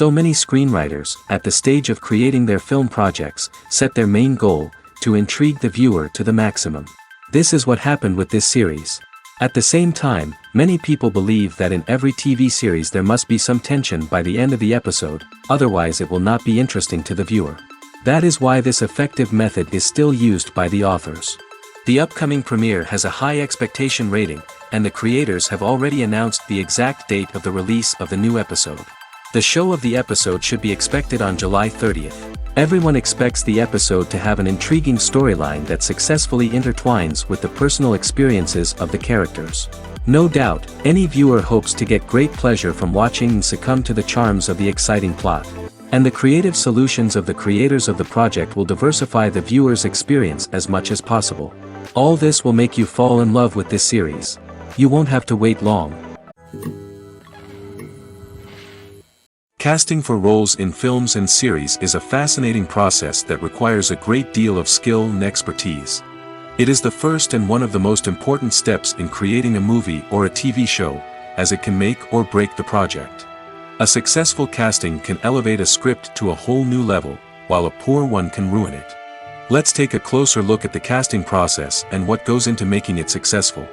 So many screenwriters, at the stage of creating their film projects, set their main goal, to intrigue the viewer to the maximum. This is what happened with this series. At the same time, many people believe that in every TV series there must be some tension by the end of the episode, otherwise it will not be interesting to the viewer. That is why this effective method is still used by the authors. The upcoming premiere has a high expectation rating, and the creators have already announced the exact date of the release of the new episode. The show of the episode should be expected on July 30th. Everyone expects the episode to have an intriguing storyline that successfully intertwines with the personal experiences of the characters. No doubt, any viewer hopes to get great pleasure from watching and succumb to the charms of the exciting plot. And the creative solutions of the creators of the project will diversify the viewer's experience as much as possible. All this will make you fall in love with this series. You won't have to wait long. Casting for roles in films and series is a fascinating process that requires a great deal of skill and expertise. It is the first and one of the most important steps in creating a movie or a TV show, as it can make or break the project. A successful casting can elevate a script to a whole new level, while a poor one can ruin it. Let's take a closer look at the casting process and what goes into making it successful.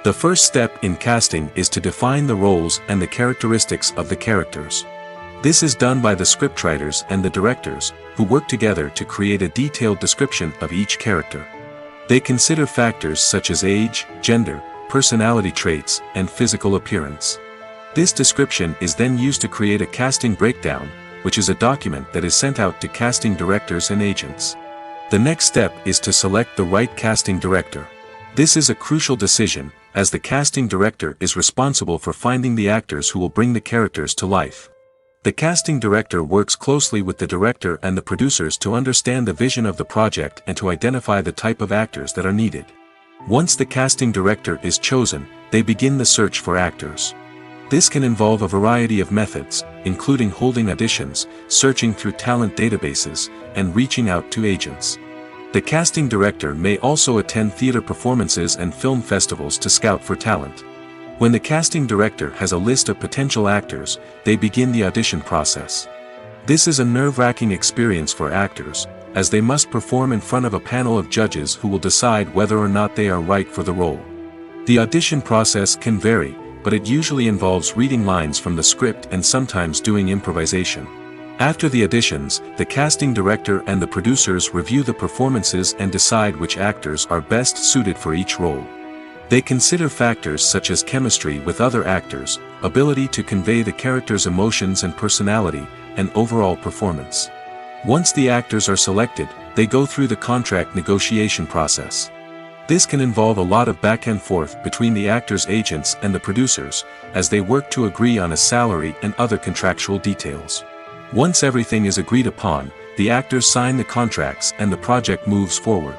The first step in casting is to define the roles and the characteristics of the characters. This is done by the scriptwriters and the directors, who work together to create a detailed description of each character. They consider factors such as age, gender, personality traits, and physical appearance. This description is then used to create a casting breakdown, which is a document that is sent out to casting directors and agents. The next step is to select the right casting director. This is a crucial decision, as the casting director is responsible for finding the actors who will bring the characters to life. The casting director works closely with the director and the producers to understand the vision of the project and to identify the type of actors that are needed. Once the casting director is chosen, they begin the search for actors. This can involve a variety of methods, including holding auditions, searching through talent databases, and reaching out to agents. The casting director may also attend theater performances and film festivals to scout for talent. When the casting director has a list of potential actors, they begin the audition process. This is a nerve-wracking experience for actors, as they must perform in front of a panel of judges who will decide whether or not they are right for the role. The audition process can vary, but it usually involves reading lines from the script and sometimes doing improvisation. After the auditions, the casting director and the producers review the performances and decide which actors are best suited for each role. They consider factors such as chemistry with other actors, ability to convey the character's emotions and personality, and overall performance. Once the actors are selected, they go through the contract negotiation process. This can involve a lot of back and forth between the actors' agents and the producers, as they work to agree on a salary and other contractual details. Once everything is agreed upon, the actors sign the contracts and the project moves forward.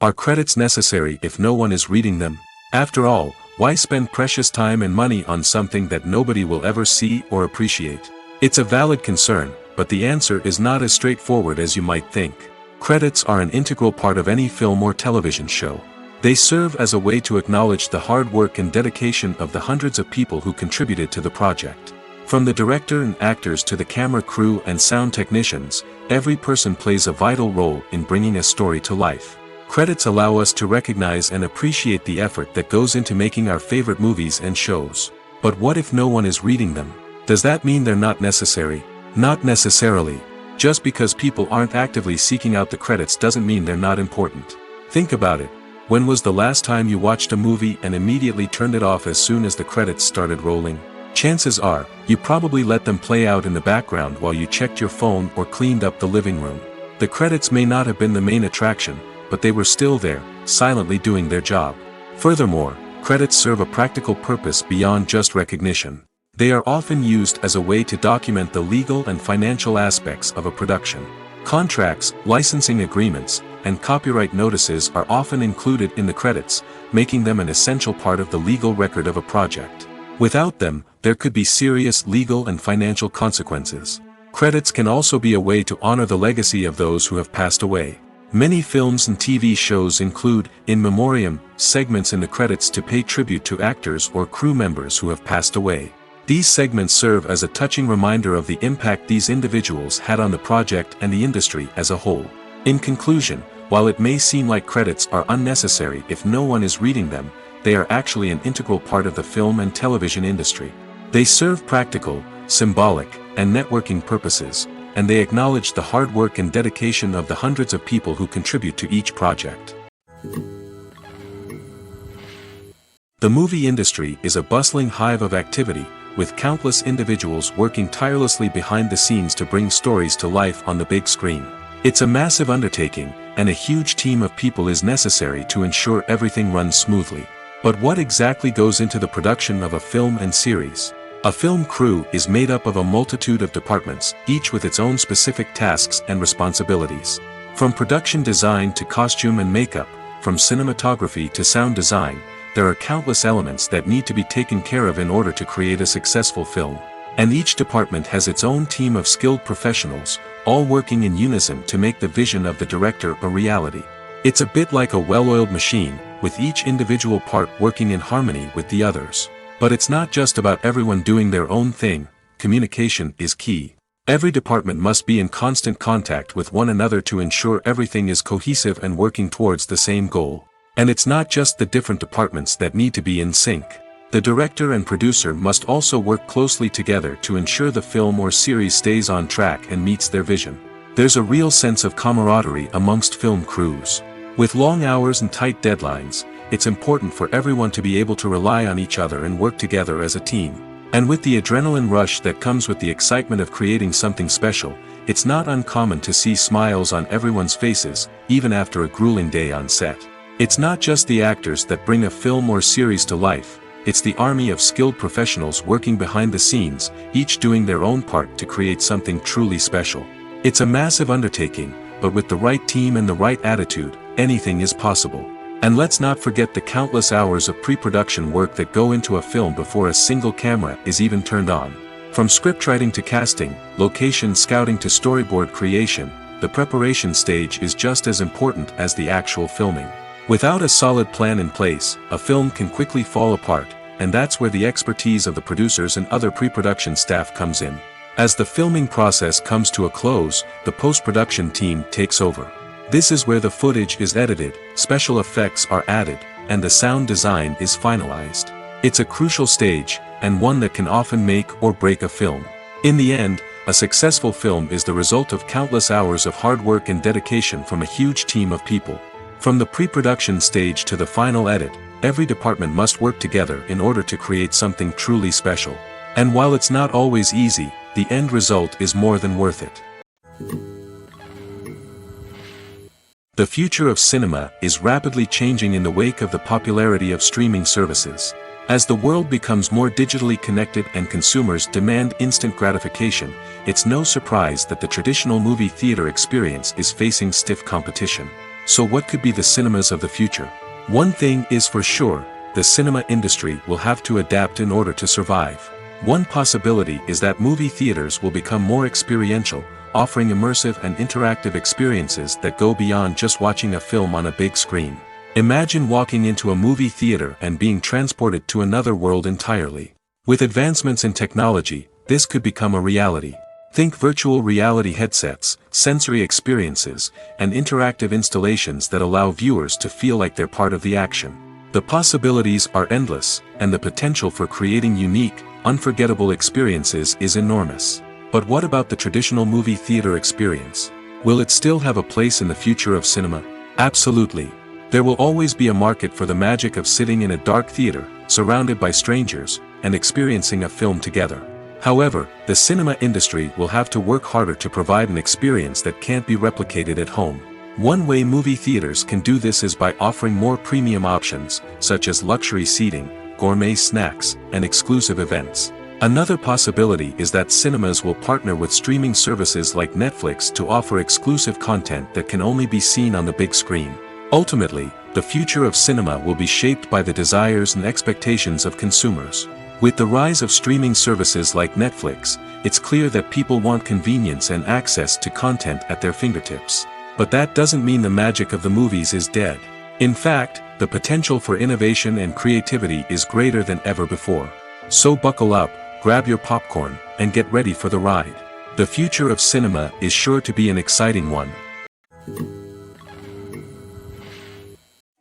Are credits necessary if no one is reading them? After all, why spend precious time and money on something that nobody will ever see or appreciate? It's a valid concern, but the answer is not as straightforward as you might think. Credits are an integral part of any film or television show. They serve as a way to acknowledge the hard work and dedication of the hundreds of people who contributed to the project. From the director and actors to the camera crew and sound technicians, every person plays a vital role in bringing a story to life. Credits allow us to recognize and appreciate the effort that goes into making our favorite movies and shows. But what if no one is reading them? Does that mean they're not necessary? Not necessarily. Just because people aren't actively seeking out the credits doesn't mean they're not important. Think about it. When was the last time you watched a movie and immediately turned it off as soon as the credits started rolling? Chances are, you probably let them play out in the background while you checked your phone or cleaned up the living room. The credits may not have been the main attraction, but they were still there, silently doing their job. Furthermore, credits serve a practical purpose beyond just recognition. They are often used as a way to document the legal and financial aspects of a production. Contracts, licensing agreements, and copyright notices are often included in the credits, making them an essential part of the legal record of a project. Without them, there could be serious legal and financial consequences. Credits can also be a way to honor the legacy of those who have passed away. Many films and TV shows include, in memoriam, segments in the credits to pay tribute to actors or crew members who have passed away. These segments serve as a touching reminder of the impact these individuals had on the project and the industry as a whole. In conclusion, while it may seem like credits are unnecessary if no one is reading them, they are actually an integral part of the film and television industry. They serve practical, symbolic, and networking purposes, and they acknowledge the hard work and dedication of the hundreds of people who contribute to each project. The movie industry is a bustling hive of activity, with countless individuals working tirelessly behind the scenes to bring stories to life on the big screen. It's a massive undertaking, and a huge team of people is necessary to ensure everything runs smoothly. But what exactly goes into the production of a film and series? A film crew is made up of a multitude of departments, each with its own specific tasks and responsibilities. From production design to costume and makeup, from cinematography to sound design, there are countless elements that need to be taken care of in order to create a successful film. And each department has its own team of skilled professionals, all working in unison to make the vision of the director a reality. It's a bit like a well-oiled machine, with each individual part working in harmony with the others. But it's not just about everyone doing their own thing. Communication is key. Every department must be in constant contact with one another to ensure everything is cohesive and working towards the same goal. And it's not just the different departments that need to be in sync. The director and producer must also work closely together to ensure the film or series stays on track and meets their vision. There's a real sense of camaraderie amongst film crews. With long hours and tight deadlines, it's important for everyone to be able to rely on each other and work together as a team. And with the adrenaline rush that comes with the excitement of creating something special, it's not uncommon to see smiles on everyone's faces, even after a grueling day on set. It's not just the actors that bring a film or series to life, it's the army of skilled professionals working behind the scenes, each doing their own part to create something truly special. It's a massive undertaking, but with the right team and the right attitude, anything is possible. And let's not forget the countless hours of pre-production work that go into a film before a single camera is even turned on. From scriptwriting to casting, location scouting to storyboard creation, the preparation stage is just as important as the actual filming. Without a solid plan in place, a film can quickly fall apart, and that's where the expertise of the producers and other pre-production staff comes in. As the filming process comes to a close, the post-production team takes over. This is where the footage is edited, special effects are added, and the sound design is finalized. It's a crucial stage, and one that can often make or break a film. In the end, a successful film is the result of countless hours of hard work and dedication from a huge team of people. From the pre-production stage to the final edit, every department must work together in order to create something truly special. And while it's not always easy, the end result is more than worth it. The future of cinema is rapidly changing in the wake of the popularity of streaming services. As the world becomes more digitally connected and consumers demand instant gratification, it's no surprise that the traditional movie theater experience is facing stiff competition. So what could be the cinemas of the future? One thing is for sure, the cinema industry will have to adapt in order to survive. One possibility is that movie theaters will become more experiential, offering immersive and interactive experiences that go beyond just watching a film on a big screen. Imagine walking into a movie theater and being transported to another world entirely. With advancements in technology, this could become a reality. Think virtual reality headsets, sensory experiences, and interactive installations that allow viewers to feel like they're part of the action. The possibilities are endless, and the potential for creating unique, unforgettable experiences is enormous. But what about the traditional movie theater experience? Will it still have a place in the future of cinema? Absolutely. There will always be a market for the magic of sitting in a dark theater, surrounded by strangers, and experiencing a film together. However, the cinema industry will have to work harder to provide an experience that can't be replicated at home. One way movie theaters can do this is by offering more premium options, such as luxury seating, gourmet snacks, and exclusive events. Another possibility is that cinemas will partner with streaming services like Netflix to offer exclusive content that can only be seen on the big screen. Ultimately, the future of cinema will be shaped by the desires and expectations of consumers. With the rise of streaming services like Netflix, it's clear that people want convenience and access to content at their fingertips. But that doesn't mean the magic of the movies is dead. In fact, the potential for innovation and creativity is greater than ever before. So buckle up, grab your popcorn, and get ready for the ride. The future of cinema is sure to be an exciting one.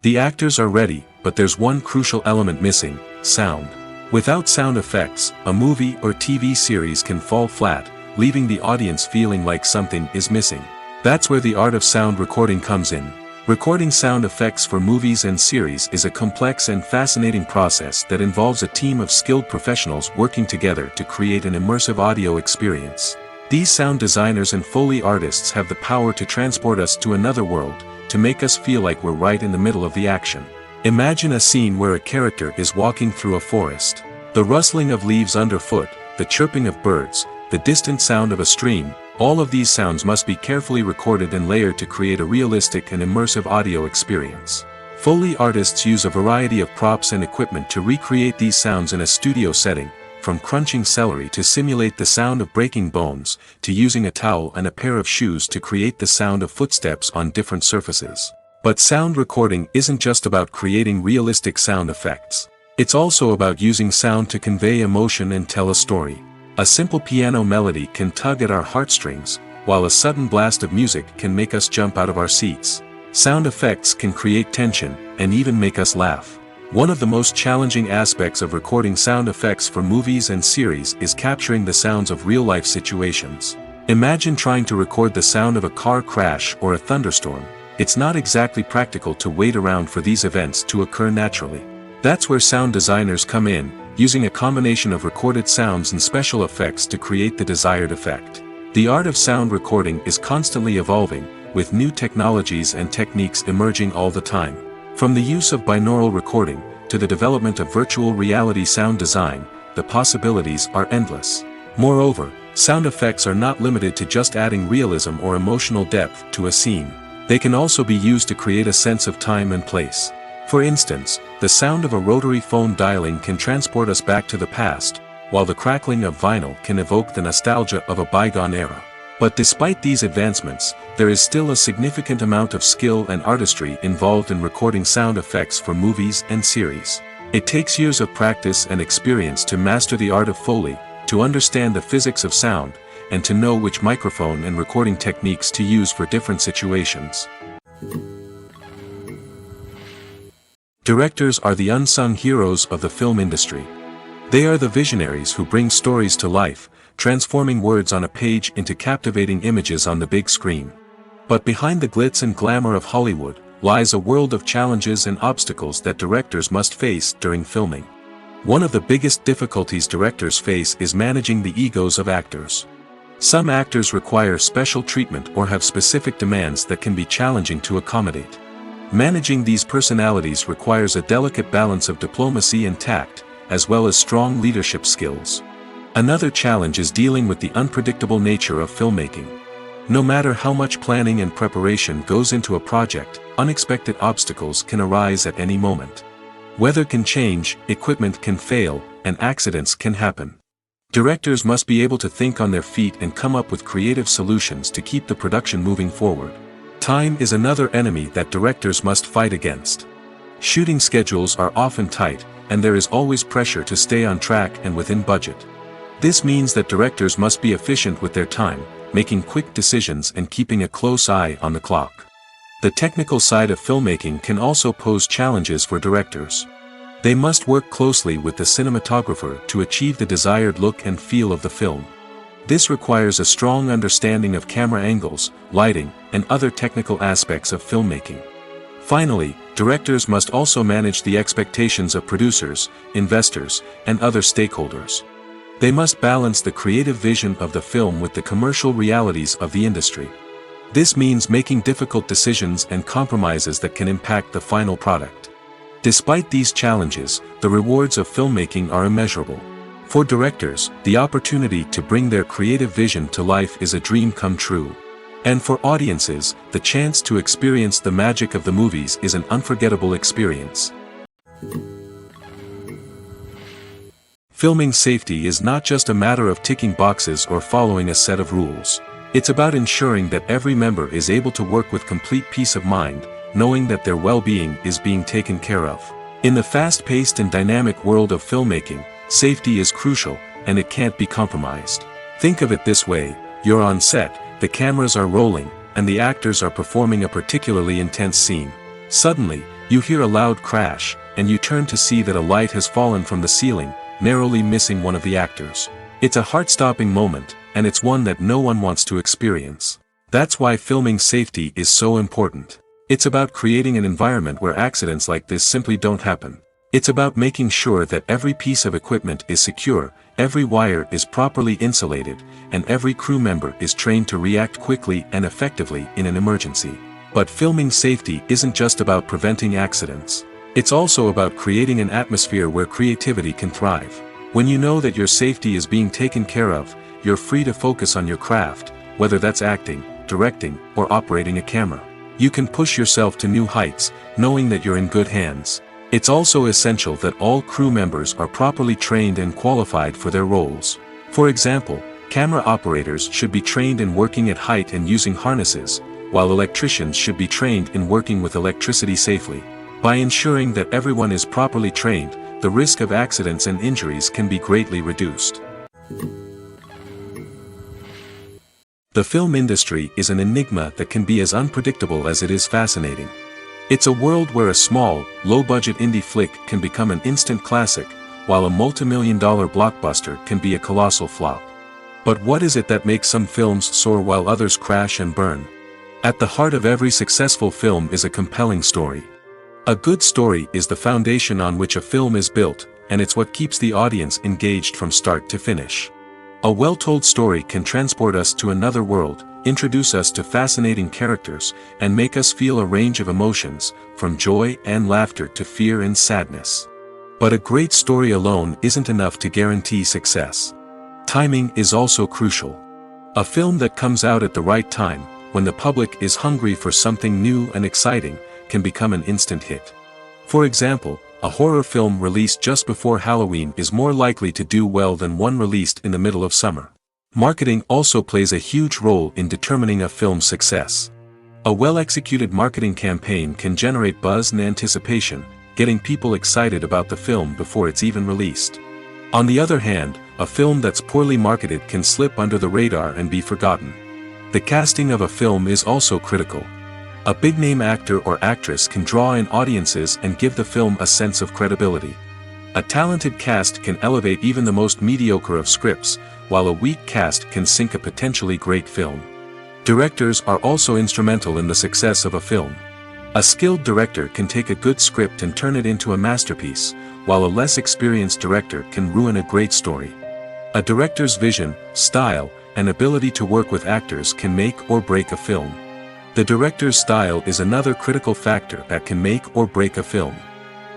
The actors are ready, but there's one crucial element missing: sound. Without sound effects, a movie or TV series can fall flat, leaving the audience feeling like something is missing. That's where the art of sound recording comes in. Recording sound effects for movies and series is a complex and fascinating process that involves a team of skilled professionals working together to create an immersive audio experience. These sound designers and Foley artists have the power to transport us to another world, to make us feel like we're right in the middle of the action. Imagine a scene where a character is walking through a forest. The rustling of leaves underfoot, the chirping of birds, the distant sound of a stream, all of these sounds must be carefully recorded and layered to create a realistic and immersive audio experience. Foley artists use a variety of props and equipment to recreate these sounds in a studio setting, from crunching celery to simulate the sound of breaking bones, to using a towel and a pair of shoes to create the sound of footsteps on different surfaces. But sound recording isn't just about creating realistic sound effects. It's also about using sound to convey emotion and tell a story. A simple piano melody can tug at our heartstrings, while a sudden blast of music can make us jump out of our seats. Sound effects can create tension, and even make us laugh. One of the most challenging aspects of recording sound effects for movies and series is capturing the sounds of real-life situations. Imagine trying to record the sound of a car crash or a thunderstorm. It's not exactly practical to wait around for these events to occur naturally. That's where sound designers come in, using a combination of recorded sounds and special effects to create the desired effect. The art of sound recording is constantly evolving, with new technologies and techniques emerging all the time. From the use of binaural recording, to the development of virtual reality sound design, the possibilities are endless. Moreover, sound effects are not limited to just adding realism or emotional depth to a scene. They can also be used to create a sense of time and place. For instance, the sound of a rotary phone dialing can transport us back to the past, while the crackling of vinyl can evoke the nostalgia of a bygone era. But despite these advancements, there is still a significant amount of skill and artistry involved in recording sound effects for movies and series. It takes years of practice and experience to master the art of Foley, to understand the physics of sound, and to know which microphone and recording techniques to use for different situations. Directors are the unsung heroes of the film industry. They are the visionaries who bring stories to life, transforming words on a page into captivating images on the big screen. But behind the glitz and glamour of Hollywood, lies a world of challenges and obstacles that directors must face during filming. One of the biggest difficulties directors face is managing the egos of actors. Some actors require special treatment or have specific demands that can be challenging to accommodate. Managing these personalities requires a delicate balance of diplomacy and tact, as well as strong leadership skills. Another challenge is dealing with the unpredictable nature of filmmaking. No matter how much planning and preparation goes into a project, unexpected obstacles can arise at any moment. Weather can change, equipment can fail, and accidents can happen. Directors must be able to think on their feet and come up with creative solutions to keep the production moving forward. Time is another enemy that directors must fight against. Shooting schedules are often tight, and there is always pressure to stay on track and within budget. This means that directors must be efficient with their time, making quick decisions and keeping a close eye on the clock. The technical side of filmmaking can also pose challenges for directors. They must work closely with the cinematographer to achieve the desired look and feel of the film. This requires a strong understanding of camera angles, lighting, and other technical aspects of filmmaking. Finally, directors must also manage the expectations of producers, investors, and other stakeholders. They must balance the creative vision of the film with the commercial realities of the industry. This means making difficult decisions and compromises that can impact the final product. Despite these challenges, the rewards of filmmaking are immeasurable. For directors, the opportunity to bring their creative vision to life is a dream come true. And for audiences, the chance to experience the magic of the movies is an unforgettable experience. Filming safety is not just a matter of ticking boxes or following a set of rules. It's about ensuring that every member is able to work with complete peace of mind, knowing that their well-being is being taken care of. In the fast-paced and dynamic world of filmmaking, safety is crucial, and it can't be compromised. Think of it this way: you're on set, the cameras are rolling, and the actors are performing a particularly intense scene. Suddenly, you hear a loud crash, and you turn to see that a light has fallen from the ceiling, narrowly missing one of the actors. It's a heart-stopping moment, and it's one that no one wants to experience. That's why filming safety is so important. It's about creating an environment where accidents like this simply don't happen. It's about making sure that every piece of equipment is secure, every wire is properly insulated, and every crew member is trained to react quickly and effectively in an emergency. But filming safety isn't just about preventing accidents. It's also about creating an atmosphere where creativity can thrive. When you know that your safety is being taken care of, you're free to focus on your craft, whether that's acting, directing, or operating a camera. You can push yourself to new heights, knowing that you're in good hands. It's also essential that all crew members are properly trained and qualified for their roles. For example, camera operators should be trained in working at height and using harnesses, while electricians should be trained in working with electricity safely. By ensuring that everyone is properly trained, the risk of accidents and injuries can be greatly reduced. The film industry is an enigma that can be as unpredictable as it is fascinating. It's a world where a small, low-budget indie flick can become an instant classic, while a multi-million-dollar blockbuster can be a colossal flop. But what is it that makes some films soar while others crash and burn? At the heart of every successful film is a compelling story. A good story is the foundation on which a film is built, and it's what keeps the audience engaged from start to finish. A well-told story can transport us to another world, introduce us to fascinating characters, and make us feel a range of emotions, from joy and laughter to fear and sadness. But a great story alone isn't enough to guarantee success. Timing is also crucial. A film that comes out at the right time, when the public is hungry for something new and exciting, can become an instant hit. For example, a horror film released just before Halloween is more likely to do well than one released in the middle of summer. Marketing also plays a huge role in determining a film's success. A well-executed marketing campaign can generate buzz and anticipation, getting people excited about the film before it's even released. On the other hand, a film that's poorly marketed can slip under the radar and be forgotten. The casting of a film is also critical. A big-name actor or actress can draw in audiences and give the film a sense of credibility. A talented cast can elevate even the most mediocre of scripts, while a weak cast can sink a potentially great film. Directors are also instrumental in the success of a film. A skilled director can take a good script and turn it into a masterpiece, while a less experienced director can ruin a great story. A director's vision, style, and ability to work with actors can make or break a film. The director's style is another critical factor that can make or break a film.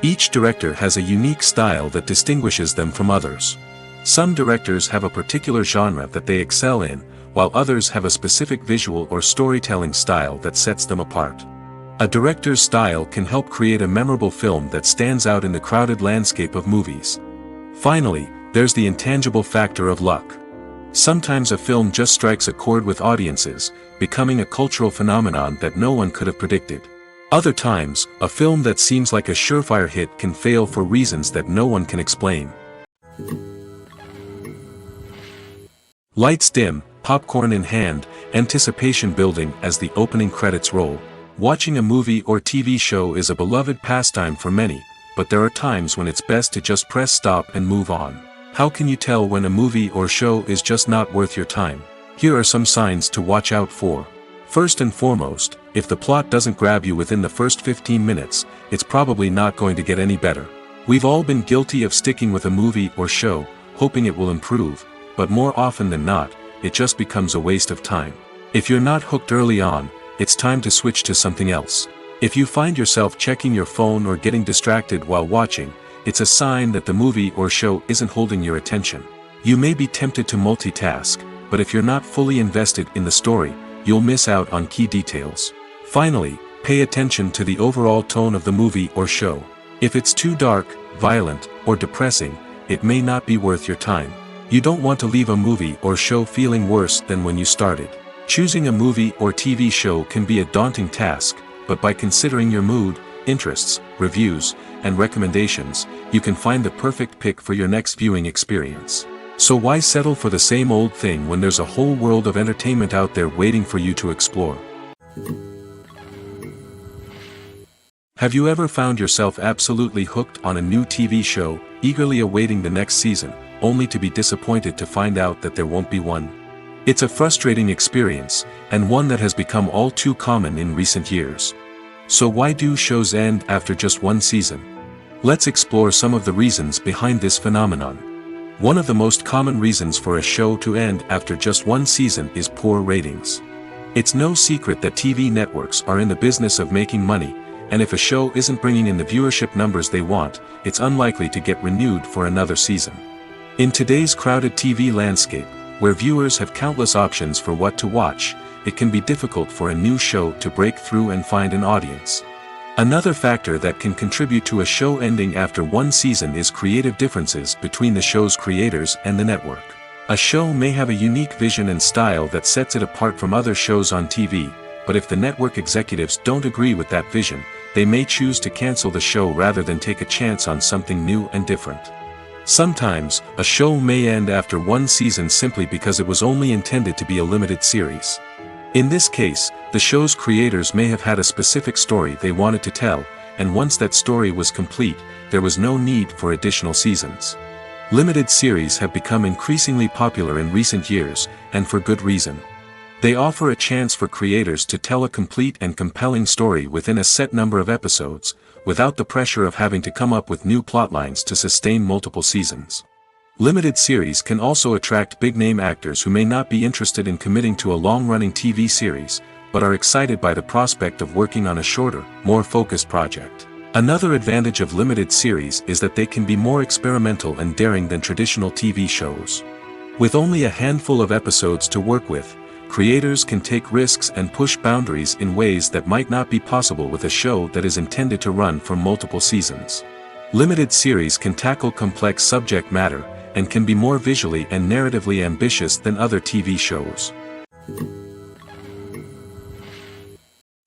Each director has a unique style that distinguishes them from others. Some directors have a particular genre that they excel in, while others have a specific visual or storytelling style that sets them apart. A director's style can help create a memorable film that stands out in the crowded landscape of movies. Finally, there's the intangible factor of luck. Sometimes a film just strikes a chord with audiences, becoming a cultural phenomenon that no one could have predicted. Other times, a film that seems like a surefire hit can fail for reasons that no one can explain. Lights dim, popcorn in hand, anticipation building as the opening credits roll. Watching a movie or TV show is a beloved pastime for many, but there are times when it's best to just press stop and move on. How can you tell when a movie or show is just not worth your time? Here are some signs to watch out for. First and foremost, if the plot doesn't grab you within the first 15 minutes, it's probably not going to get any better. We've all been guilty of sticking with a movie or show, hoping it will improve, but more often than not, it just becomes a waste of time. If you're not hooked early on, it's time to switch to something else. If you find yourself checking your phone or getting distracted while watching, it's a sign that the movie or show isn't holding your attention. You may be tempted to multitask, but if you're not fully invested in the story, you'll miss out on key details. Finally, pay attention to the overall tone of the movie or show. If it's too dark, violent, or depressing, it may not be worth your time. You don't want to leave a movie or show feeling worse than when you started. Choosing a movie or TV show can be a daunting task, but by considering your mood, interests, reviews, and recommendations, you can find the perfect pick for your next viewing experience. So why settle for the same old thing when there's a whole world of entertainment out there waiting for you to explore? Have you ever found yourself absolutely hooked on a new TV show, eagerly awaiting the next season, only to be disappointed to find out that there won't be one? It's a frustrating experience, and one that has become all too common in recent years. So why do shows end after just one season? Let's explore some of the reasons behind this phenomenon. One of the most common reasons for a show to end after just one season is poor ratings. It's no secret that TV networks are in the business of making money, and if a show isn't bringing in the viewership numbers they want, it's unlikely to get renewed for another season. In today's crowded TV landscape, where viewers have countless options for what to watch, it can be difficult for a new show to break through and find an audience. Another factor that can contribute to a show ending after one season is creative differences between the show's creators and the network. A show may have a unique vision and style that sets it apart from other shows on TV, but if the network executives don't agree with that vision, they may choose to cancel the show rather than take a chance on something new and different. Sometimes, a show may end after one season simply because it was only intended to be a limited series. In this case, the show's creators may have had a specific story they wanted to tell, and once that story was complete, there was no need for additional seasons. Limited series have become increasingly popular in recent years, and for good reason. They offer a chance for creators to tell a complete and compelling story within a set number of episodes, without the pressure of having to come up with new plotlines to sustain multiple seasons. Limited series can also attract big-name actors who may not be interested in committing to a long-running TV series, but are excited by the prospect of working on a shorter, more focused project. Another advantage of limited series is that they can be more experimental and daring than traditional TV shows. With only a handful of episodes to work with, creators can take risks and push boundaries in ways that might not be possible with a show that is intended to run for multiple seasons. Limited series can tackle complex subject matter, and can be more visually and narratively ambitious than other TV shows.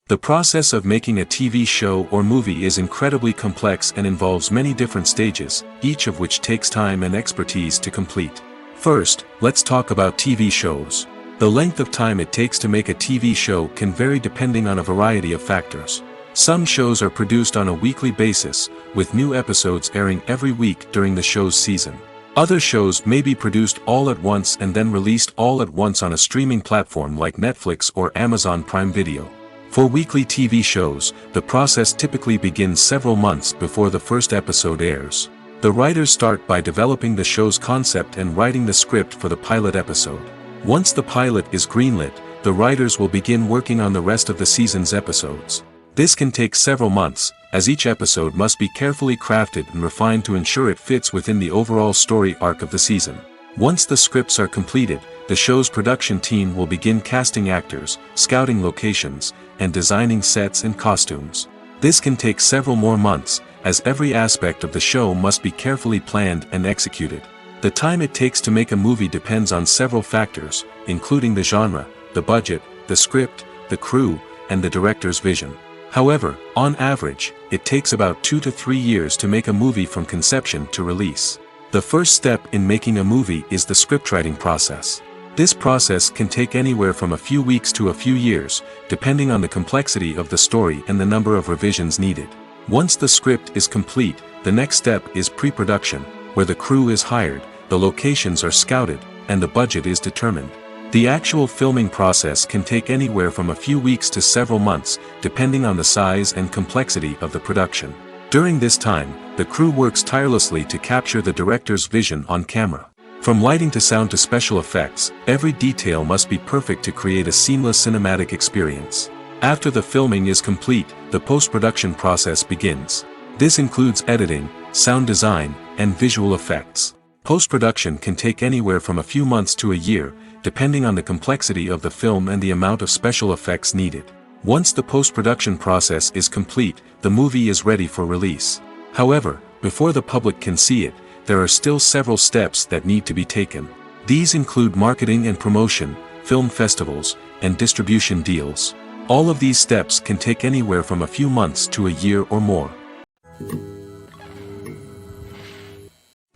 The process of making a TV show or movie is incredibly complex and involves many different stages, each of which takes time and expertise to complete. First, let's talk about TV shows. The length of time it takes to make a TV show can vary depending on a variety of factors. Some shows are produced on a weekly basis, with new episodes airing every week during the show's season. Other shows may be produced all at once and then released all at once on a streaming platform like Netflix or Amazon Prime Video. For weekly TV shows, the process typically begins several months before the first episode airs. The writers start by developing the show's concept and writing the script for the pilot episode. Once the pilot is greenlit, the writers will begin working on the rest of the season's episodes. This can take several months, as each episode must be carefully crafted and refined to ensure it fits within the overall story arc of the season. Once the scripts are completed, the show's production team will begin casting actors, scouting locations, and designing sets and costumes. This can take several more months, as every aspect of the show must be carefully planned and executed. The time it takes to make a movie depends on several factors, including the genre, the budget, the script, the crew, and the director's vision. However, on average, it takes about 2 to 3 years to make a movie from conception to release. The first step in making a movie is the scriptwriting process. This process can take anywhere from a few weeks to a few years, depending on the complexity of the story and the number of revisions needed. Once the script is complete, the next step is pre-production, where the crew is hired, the locations are scouted, and the budget is determined. The actual filming process can take anywhere from a few weeks to several months, depending on the size and complexity of the production. During this time, the crew works tirelessly to capture the director's vision on camera. From lighting to sound to special effects, every detail must be perfect to create a seamless cinematic experience. After the filming is complete, the post-production process begins. This includes editing, sound design, and visual effects. Post-production can take anywhere from a few months to a year, depending on the complexity of the film and the amount of special effects needed. Once the post-production process is complete, the movie is ready for release. However, before the public can see it, there are still several steps that need to be taken. These include marketing and promotion, film festivals, and distribution deals. All of these steps can take anywhere from a few months to a year or more.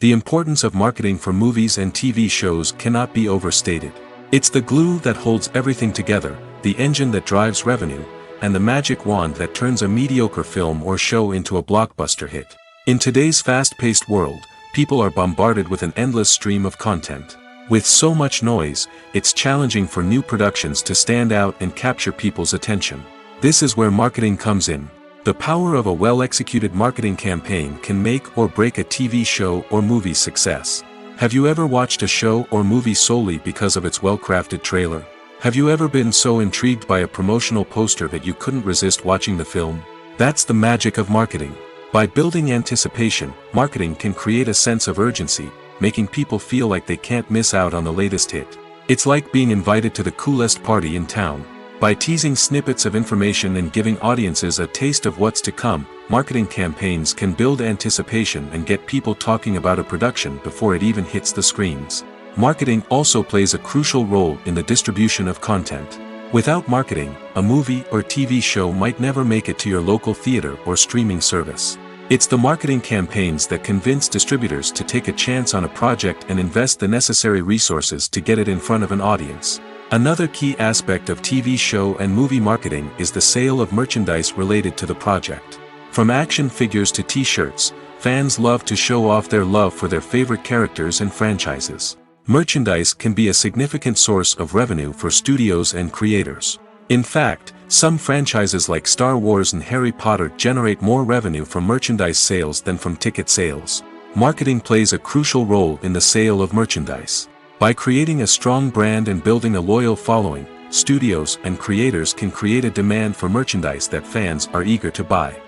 The importance of marketing for movies and TV shows cannot be overstated. It's the glue that holds everything together, the engine that drives revenue, and the magic wand that turns a mediocre film or show into a blockbuster hit. In today's fast-paced world, people are bombarded with an endless stream of content. With so much noise, it's challenging for new productions to stand out and capture people's attention. This is where marketing comes in. The power of a well-executed marketing campaign can make or break a TV show or movie's success. Have you ever watched a show or movie solely because of its well-crafted trailer? Have you ever been so intrigued by a promotional poster that you couldn't resist watching the film? That's the magic of marketing. By building anticipation, marketing can create a sense of urgency, making people feel like they can't miss out on the latest hit. It's like being invited to the coolest party in town. By teasing snippets of information and giving audiences a taste of what's to come, marketing campaigns can build anticipation and get people talking about a production before it even hits the screens. Marketing also plays a crucial role in the distribution of content. Without marketing, a movie or TV show might never make it to your local theater or streaming service. It's the marketing campaigns that convince distributors to take a chance on a project and invest the necessary resources to get it in front of an audience. Another key aspect of TV show and movie marketing is the sale of merchandise related to the project. From action figures to t-shirts, fans love to show off their love for their favorite characters and franchises. Merchandise can be a significant source of revenue for studios and creators. In fact, some franchises like Star Wars and Harry Potter generate more revenue from merchandise sales than from ticket sales. Marketing plays a crucial role in the sale of merchandise. By creating a strong brand and building a loyal following, studios and creators can create a demand for merchandise that fans are eager to buy.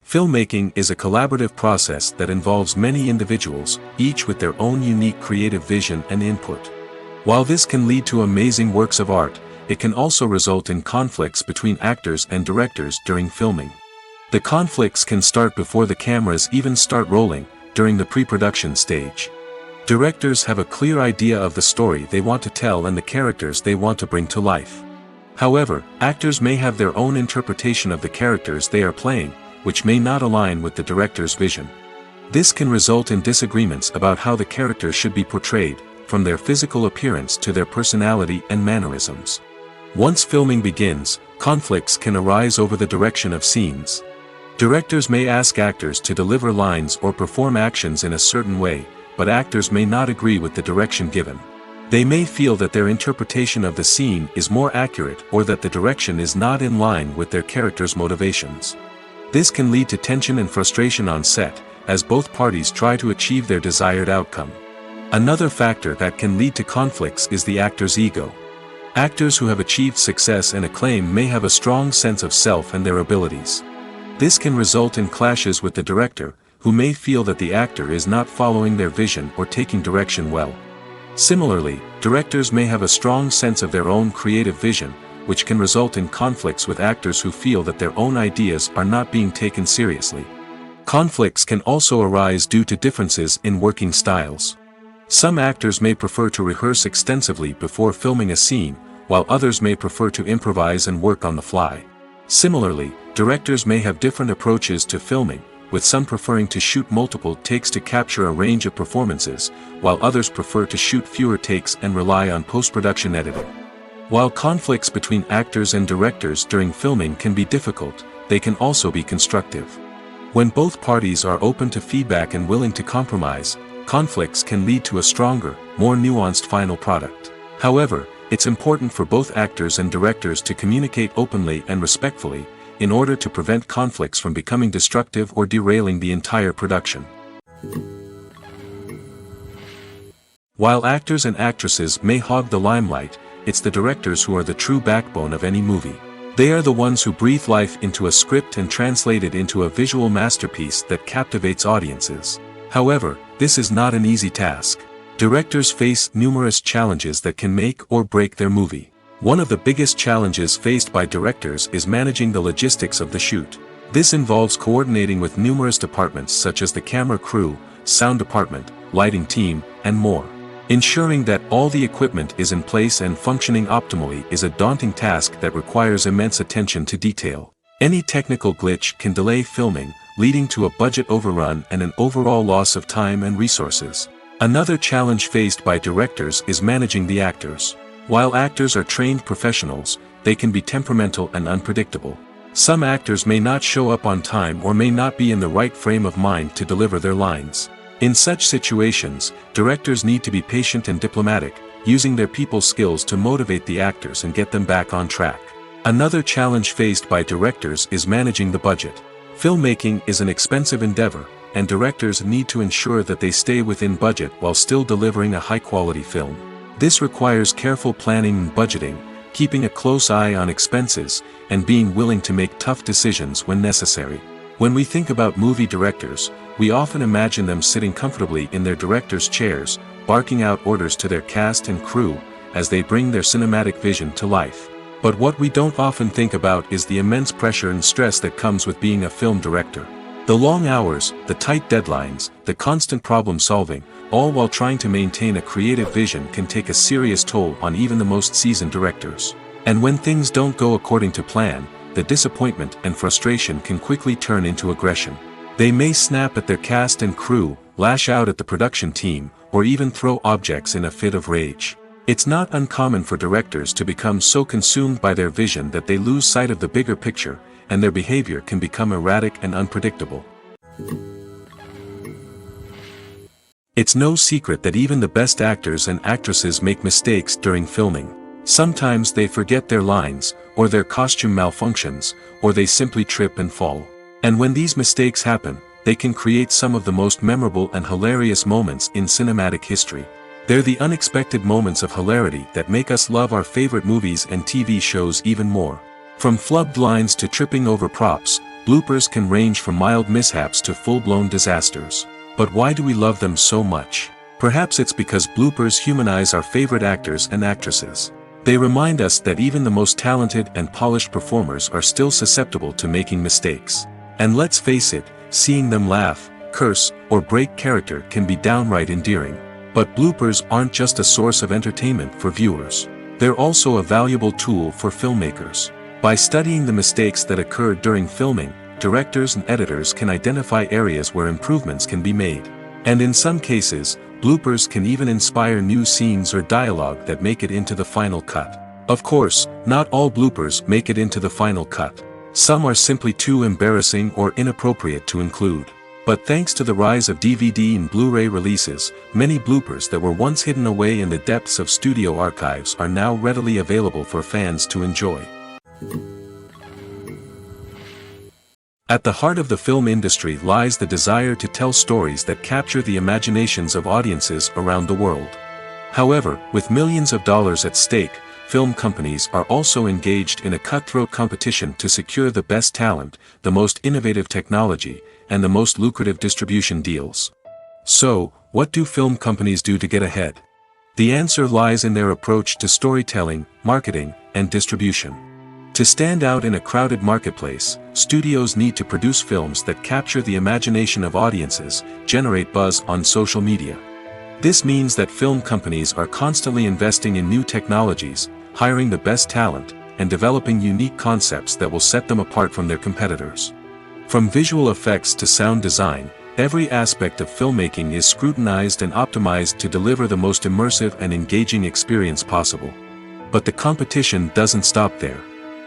Filmmaking is a collaborative process that involves many individuals, each with their own unique creative vision and input. While this can lead to amazing works of art, it can also result in conflicts between actors and directors during filming. The conflicts can start before the cameras even start rolling, during the pre-production stage. Directors have a clear idea of the story they want to tell and the characters they want to bring to life. However, actors may have their own interpretation of the characters they are playing, which may not align with the director's vision. This can result in disagreements about how the characters should be portrayed, from their physical appearance to their personality and mannerisms. Once filming begins, conflicts can arise over the direction of scenes. Directors may ask actors to deliver lines or perform actions in a certain way, but actors may not agree with the direction given. They may feel that their interpretation of the scene is more accurate or that the direction is not in line with their character's motivations. This can lead to tension and frustration on set, as both parties try to achieve their desired outcome. Another factor that can lead to conflicts is the actor's ego. Actors who have achieved success and acclaim may have a strong sense of self and their abilities. This can result in clashes with the director, who may feel that the actor is not following their vision or taking direction well. Similarly, directors may have a strong sense of their own creative vision, which can result in conflicts with actors who feel that their own ideas are not being taken seriously. Conflicts can also arise due to differences in working styles. Some actors may prefer to rehearse extensively before filming a scene, while others may prefer to improvise and work on the fly. Similarly, directors may have different approaches to filming, with some preferring to shoot multiple takes to capture a range of performances, while others prefer to shoot fewer takes and rely on post-production editing. While conflicts between actors and directors during filming can be difficult, they can also be constructive. When both parties are open to feedback and willing to compromise, conflicts can lead to a stronger, more nuanced final product. However, it's important for both actors and directors to communicate openly and respectfully, in order to prevent conflicts from becoming destructive or derailing the entire production. While actors and actresses may hog the limelight, it's the directors who are the true backbone of any movie. They are the ones who breathe life into a script and translate it into a visual masterpiece that captivates audiences. However, this is not an easy task. Directors face numerous challenges that can make or break their movie. One of the biggest challenges faced by directors is managing the logistics of the shoot. This involves coordinating with numerous departments such as the camera crew, sound department, lighting team, and more. Ensuring that all the equipment is in place and functioning optimally is a daunting task that requires immense attention to detail. Any technical glitch can delay filming, leading to a budget overrun and an overall loss of time and resources. Another challenge faced by directors is managing the actors. While actors are trained professionals, they can be temperamental and unpredictable. Some actors may not show up on time or may not be in the right frame of mind to deliver their lines. In such situations, directors need to be patient and diplomatic, using their people skills to motivate the actors and get them back on track. Another challenge faced by directors is managing the budget. Filmmaking is an expensive endeavor, and directors need to ensure that they stay within budget while still delivering a high-quality film. This requires careful planning and budgeting, keeping a close eye on expenses, and being willing to make tough decisions when necessary. When we think about movie directors, we often imagine them sitting comfortably in their director's chairs, barking out orders to their cast and crew, as they bring their cinematic vision to life. But what we don't often think about is the immense pressure and stress that comes with being a film director. The long hours, the tight deadlines, the constant problem-solving, all while trying to maintain a creative vision can take a serious toll on even the most seasoned directors. And when things don't go according to plan, the disappointment and frustration can quickly turn into aggression. They may snap at their cast and crew, lash out at the production team, or even throw objects in a fit of rage. It's not uncommon for directors to become so consumed by their vision that they lose sight of the bigger picture, and their behavior can become erratic and unpredictable. It's no secret that even the best actors and actresses make mistakes during filming. Sometimes they forget their lines, or their costume malfunctions, or they simply trip and fall. And when these mistakes happen, they can create some of the most memorable and hilarious moments in cinematic history. They're the unexpected moments of hilarity that make us love our favorite movies and TV shows even more. From flubbed lines to tripping over props, bloopers can range from mild mishaps to full-blown disasters. But why do we love them so much? Perhaps it's because bloopers humanize our favorite actors and actresses. They remind us that even the most talented and polished performers are still susceptible to making mistakes. And let's face it, seeing them laugh, curse, or break character can be downright endearing. But bloopers aren't just a source of entertainment for viewers. They're also a valuable tool for filmmakers. By studying the mistakes that occurred during filming, directors and editors can identify areas where improvements can be made. And in some cases, bloopers can even inspire new scenes or dialogue that make it into the final cut. Of course, not all bloopers make it into the final cut. Some are simply too embarrassing or inappropriate to include. But thanks to the rise of DVD and Blu-ray releases, many bloopers that were once hidden away in the depths of studio archives are now readily available for fans to enjoy. At the heart of the film industry lies the desire to tell stories that capture the imaginations of audiences around the world. However, with millions of dollars at stake, film companies are also engaged in a cutthroat competition to secure the best talent, the most innovative technology, and the most lucrative distribution deals. So, what do film companies do to get ahead? The answer lies in their approach to storytelling, marketing, and distribution. To stand out in a crowded marketplace, studios need to produce films that capture the imagination of audiences, generate buzz on social media. This means that film companies are constantly investing in new technologies, hiring the best talent, and developing unique concepts that will set them apart from their competitors. From visual effects to sound design, every aspect of filmmaking is scrutinized and optimized to deliver the most immersive and engaging experience possible. But the competition doesn't stop there.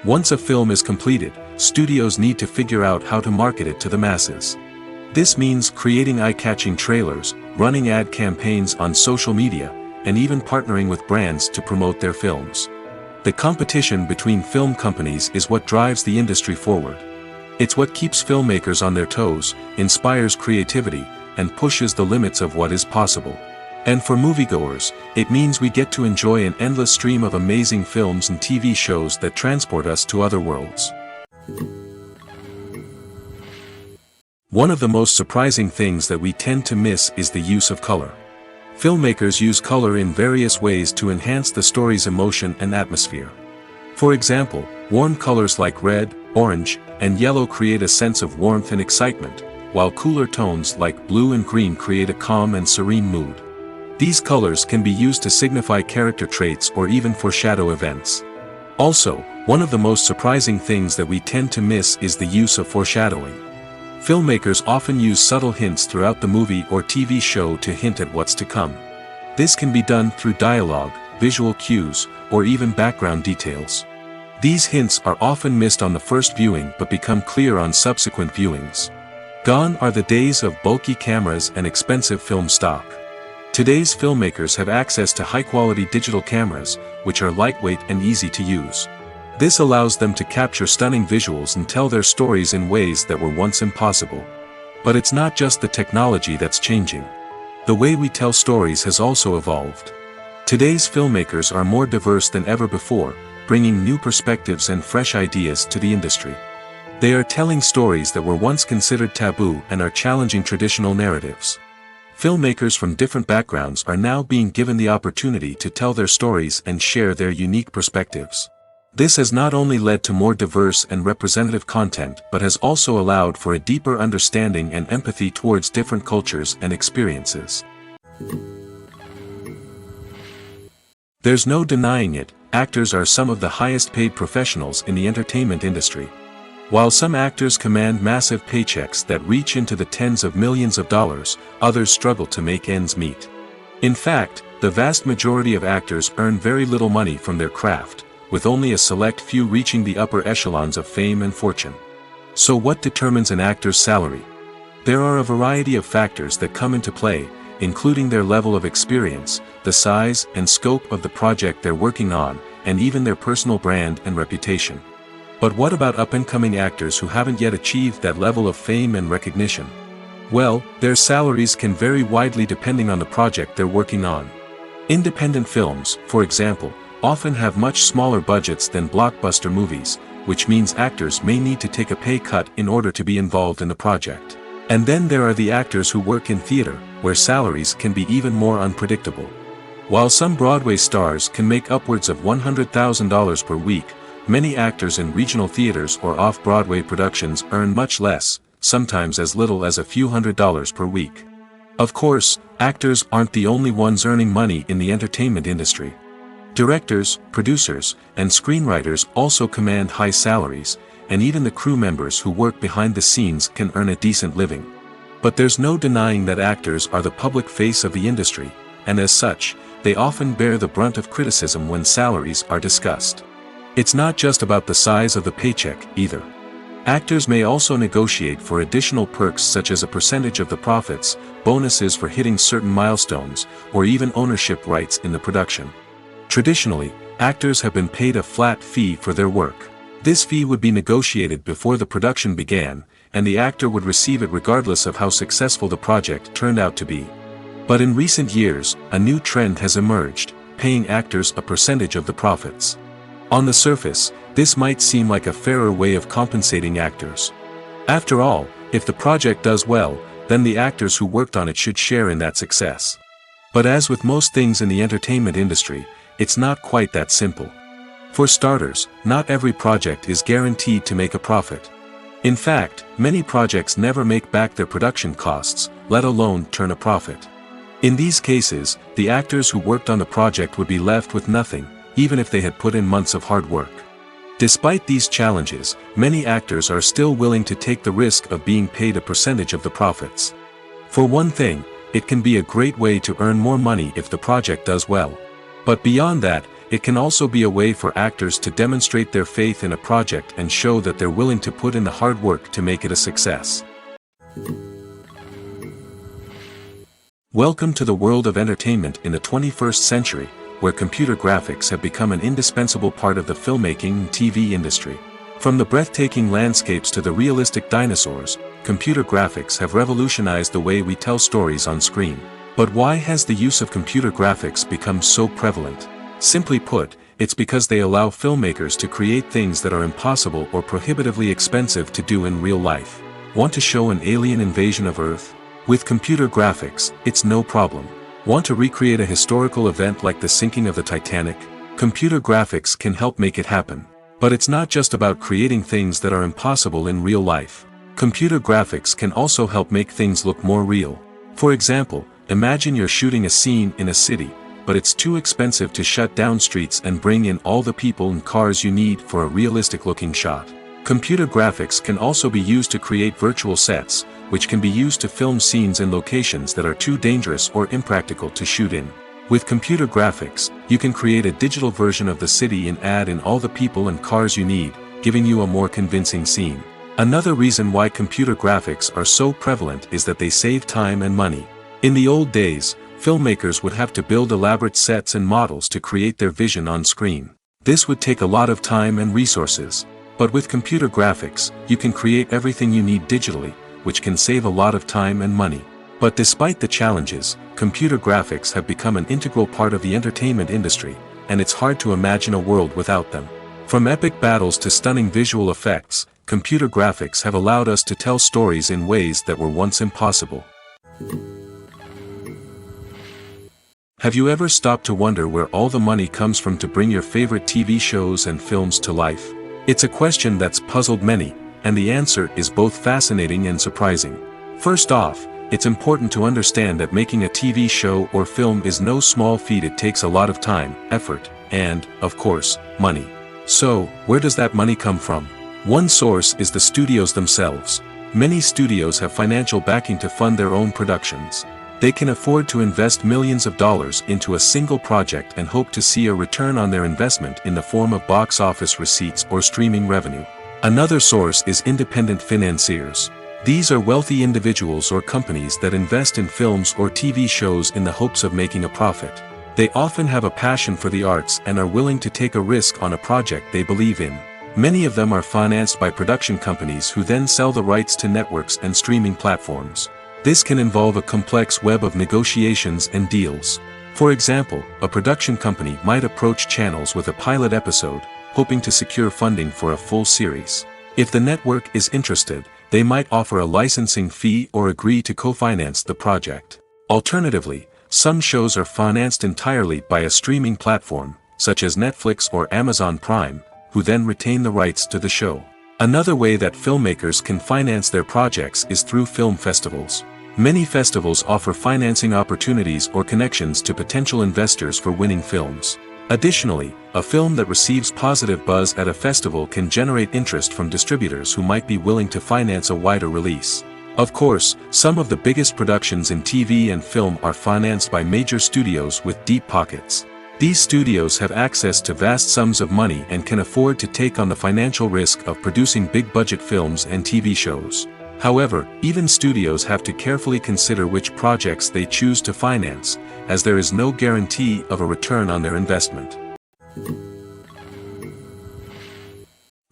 Once a film is completed, studios need to figure out how to market it to the masses. This means creating eye-catching trailers, running ad campaigns on social media, and even partnering with brands to promote their films. The competition between film companies is what drives the industry forward. It's what keeps filmmakers on their toes, inspires creativity, and pushes the limits of what is possible. And for moviegoers, it means we get to enjoy an endless stream of amazing films and TV shows that transport us to other worlds. One of the most surprising things that we tend to miss is the use of color. Filmmakers use color in various ways to enhance the story's emotion and atmosphere. For example, warm colors like red, orange, and yellow create a sense of warmth and excitement, while cooler tones like blue and green create a calm and serene mood. These colors can be used to signify character traits or even foreshadow events. Also, One of the most surprising things that we tend to miss is the use of foreshadowing. Filmmakers often use subtle hints throughout the movie or TV show to hint at what's to come. This can be done through dialogue, visual cues, or even background details. These hints are often missed on the first viewing but become clear on subsequent viewings. Gone are the days of bulky cameras and expensive film stock. Today's filmmakers have access to high-quality digital cameras, which are lightweight and easy to use. This allows them to capture stunning visuals and tell their stories in ways that were once impossible. But it's not just the technology that's changing. The way we tell stories has also evolved. Today's filmmakers are more diverse than ever before, bringing new perspectives and fresh ideas to the industry. They are telling stories that were once considered taboo and are challenging traditional narratives. Filmmakers from different backgrounds are now being given the opportunity to tell their stories and share their unique perspectives. This has not only led to more diverse and representative content but has also allowed for a deeper understanding and empathy towards different cultures and experiences. There's no denying it, actors are some of the highest paid professionals in the entertainment industry. While some actors command massive paychecks that reach into the tens of millions of dollars, others struggle to make ends meet. In fact, the vast majority of actors earn very little money from their craft, with only a select few reaching the upper echelons of fame and fortune. So what determines an actor's salary? There are a variety of factors that come into play, including their level of experience, the size and scope of the project they're working on, and even their personal brand and reputation. But what about up-and-coming actors who haven't yet achieved that level of fame and recognition? Well, their salaries can vary widely depending on the project they're working on. Independent films, for example, often have much smaller budgets than blockbuster movies, which means actors may need to take a pay cut in order to be involved in the project. And then there are the actors who work in theater, where salaries can be even more unpredictable. While some Broadway stars can make upwards of $100,000 per week, many actors in regional theaters or off-Broadway productions earn much less, sometimes as little as a few $100s per week. Of course, actors aren't the only ones earning money in the entertainment industry. Directors, producers, and screenwriters also command high salaries, and even the crew members who work behind the scenes can earn a decent living. But there's no denying that actors are the public face of the industry, and as such, they often bear the brunt of criticism when salaries are discussed. It's not just about the size of the paycheck, either. Actors may also negotiate for additional perks such as a percentage of the profits, bonuses for hitting certain milestones, or even ownership rights in the production. Traditionally, actors have been paid a flat fee for their work. This fee would be negotiated before the production began, and the actor would receive it regardless of how successful the project turned out to be. But in recent years, a new trend has emerged, paying actors a percentage of the profits. On the surface, this might seem like a fairer way of compensating actors. After all, if the project does well, then the actors who worked on it should share in that success. But as with most things in the entertainment industry, it's not quite that simple. For starters, not every project is guaranteed to make a profit. In fact, many projects never make back their production costs, let alone turn a profit. In these cases, the actors who worked on the project would be left with nothing, even if they had put in months of hard work. Despite these challenges, many actors are still willing to take the risk of being paid a percentage of the profits. For one thing, it can be a great way to earn more money if the project does well. But beyond that, it can also be a way for actors to demonstrate their faith in a project and show that they're willing to put in the hard work to make it a success. Welcome to the world of entertainment in the 21st century, where computer graphics have become an indispensable part of the filmmaking and TV industry. From the breathtaking landscapes to the realistic dinosaurs, computer graphics have revolutionized the way we tell stories on screen. But why has the use of computer graphics become so prevalent? Simply put, it's because they allow filmmakers to create things that are impossible or prohibitively expensive to do in real life. Want to show an alien invasion of Earth? With computer graphics, it's no problem. Want to recreate a historical event like the sinking of the Titanic? Computer graphics can help make it happen. But it's not just about creating things that are impossible in real life. Computer graphics can also help make things look more real. For example, imagine you're shooting a scene in a city, but it's too expensive to shut down streets and bring in all the people and cars you need for a realistic-looking shot. Computer graphics can also be used to create virtual sets, which can be used to film scenes in locations that are too dangerous or impractical to shoot in. With computer graphics, you can create a digital version of the city and add in all the people and cars you need, giving you a more convincing scene. Another reason why computer graphics are so prevalent is that they save time and money. In the old days, filmmakers would have to build elaborate sets and models to create their vision on screen. This would take a lot of time and resources. But with computer graphics, you can create everything you need digitally, which can save a lot of time and money. But despite the challenges, computer graphics have become an integral part of the entertainment industry, and it's hard to imagine a world without them. From epic battles to stunning visual effects, computer graphics have allowed us to tell stories in ways that were once impossible. Have you ever stopped to wonder where all the money comes from to bring your favorite TV shows and films to life? It's a question that's puzzled many, and the answer is both fascinating and surprising. First off, it's important to understand that making a TV show or film is no small feat. It takes a lot of time, effort, and, of course, money. So, where does that money come from? One source is the studios themselves. Many studios have financial backing to fund their own productions. They can afford to invest millions of dollars into a single project and hope to see a return on their investment in the form of box office receipts or streaming revenue. Another source is independent financiers. These are wealthy individuals or companies that invest in films or TV shows in the hopes of making a profit. They often have a passion for the arts and are willing to take a risk on a project they believe in. Many of them are financed by production companies who then sell the rights to networks and streaming platforms. This can involve a complex web of negotiations and deals. For example, a production company might approach channels with a pilot episode, hoping to secure funding for a full series. If the network is interested, they might offer a licensing fee or agree to co-finance the project. Alternatively, some shows are financed entirely by a streaming platform, such as Netflix or Amazon Prime, who then retain the rights to the show. Another way that filmmakers can finance their projects is through film festivals. Many festivals offer financing opportunities or connections to potential investors for winning films. Additionally, a film that receives positive buzz at a festival can generate interest from distributors who might be willing to finance a wider release. Of course, some of the biggest productions in TV and film are financed by major studios with deep pockets. These studios have access to vast sums of money and can afford to take on the financial risk of producing big-budget films and TV shows. However, even studios have to carefully consider which projects they choose to finance, as there is no guarantee of a return on their investment.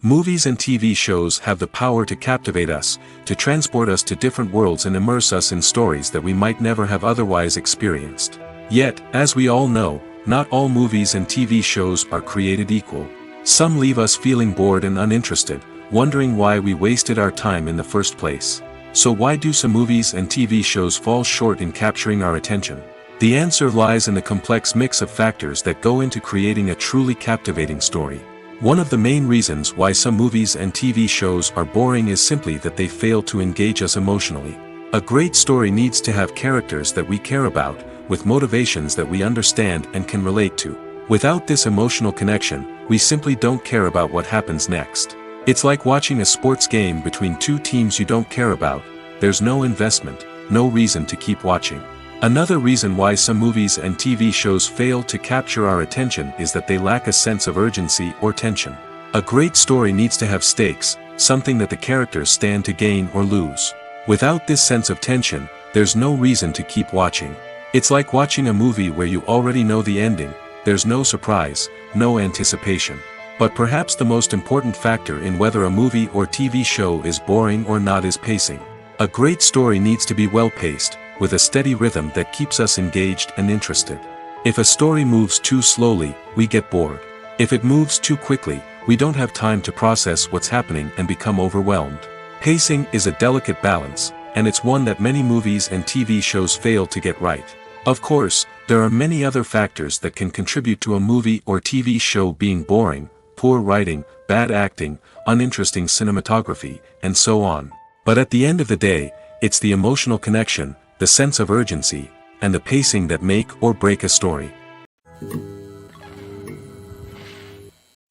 Movies and TV shows have the power to captivate us, to transport us to different worlds and immerse us in stories that we might never have otherwise experienced. Yet, as we all know, not all movies and TV shows are created equal. Some leave us feeling bored and uninterested, wondering why we wasted our time in the first place. So why do some movies and TV shows fall short in capturing our attention? The answer lies in the complex mix of factors that go into creating a truly captivating story. One of the main reasons why some movies and TV shows are boring is simply that they fail to engage us emotionally. A great story needs to have characters that we care about, with motivations that we understand and can relate to. Without this emotional connection, we simply don't care about what happens next. It's like watching a sports game between two teams you don't care about. There's no investment, no reason to keep watching. Another reason why some movies and TV shows fail to capture our attention is that they lack a sense of urgency or tension. A great story needs to have stakes, something that the characters stand to gain or lose. Without this sense of tension, there's no reason to keep watching. It's like watching a movie where you already know the ending. There's no surprise, no anticipation. But perhaps the most important factor in whether a movie or TV show is boring or not is pacing. A great story needs to be well-paced, with a steady rhythm that keeps us engaged and interested. If a story moves too slowly, we get bored. If it moves too quickly, we don't have time to process what's happening and become overwhelmed. Pacing is a delicate balance, and it's one that many movies and TV shows fail to get right. Of course, there are many other factors that can contribute to a movie or TV show being boring: poor writing, bad acting, uninteresting cinematography, and so on. But at the end of the day, it's the emotional connection, the sense of urgency, and the pacing that make or break a story.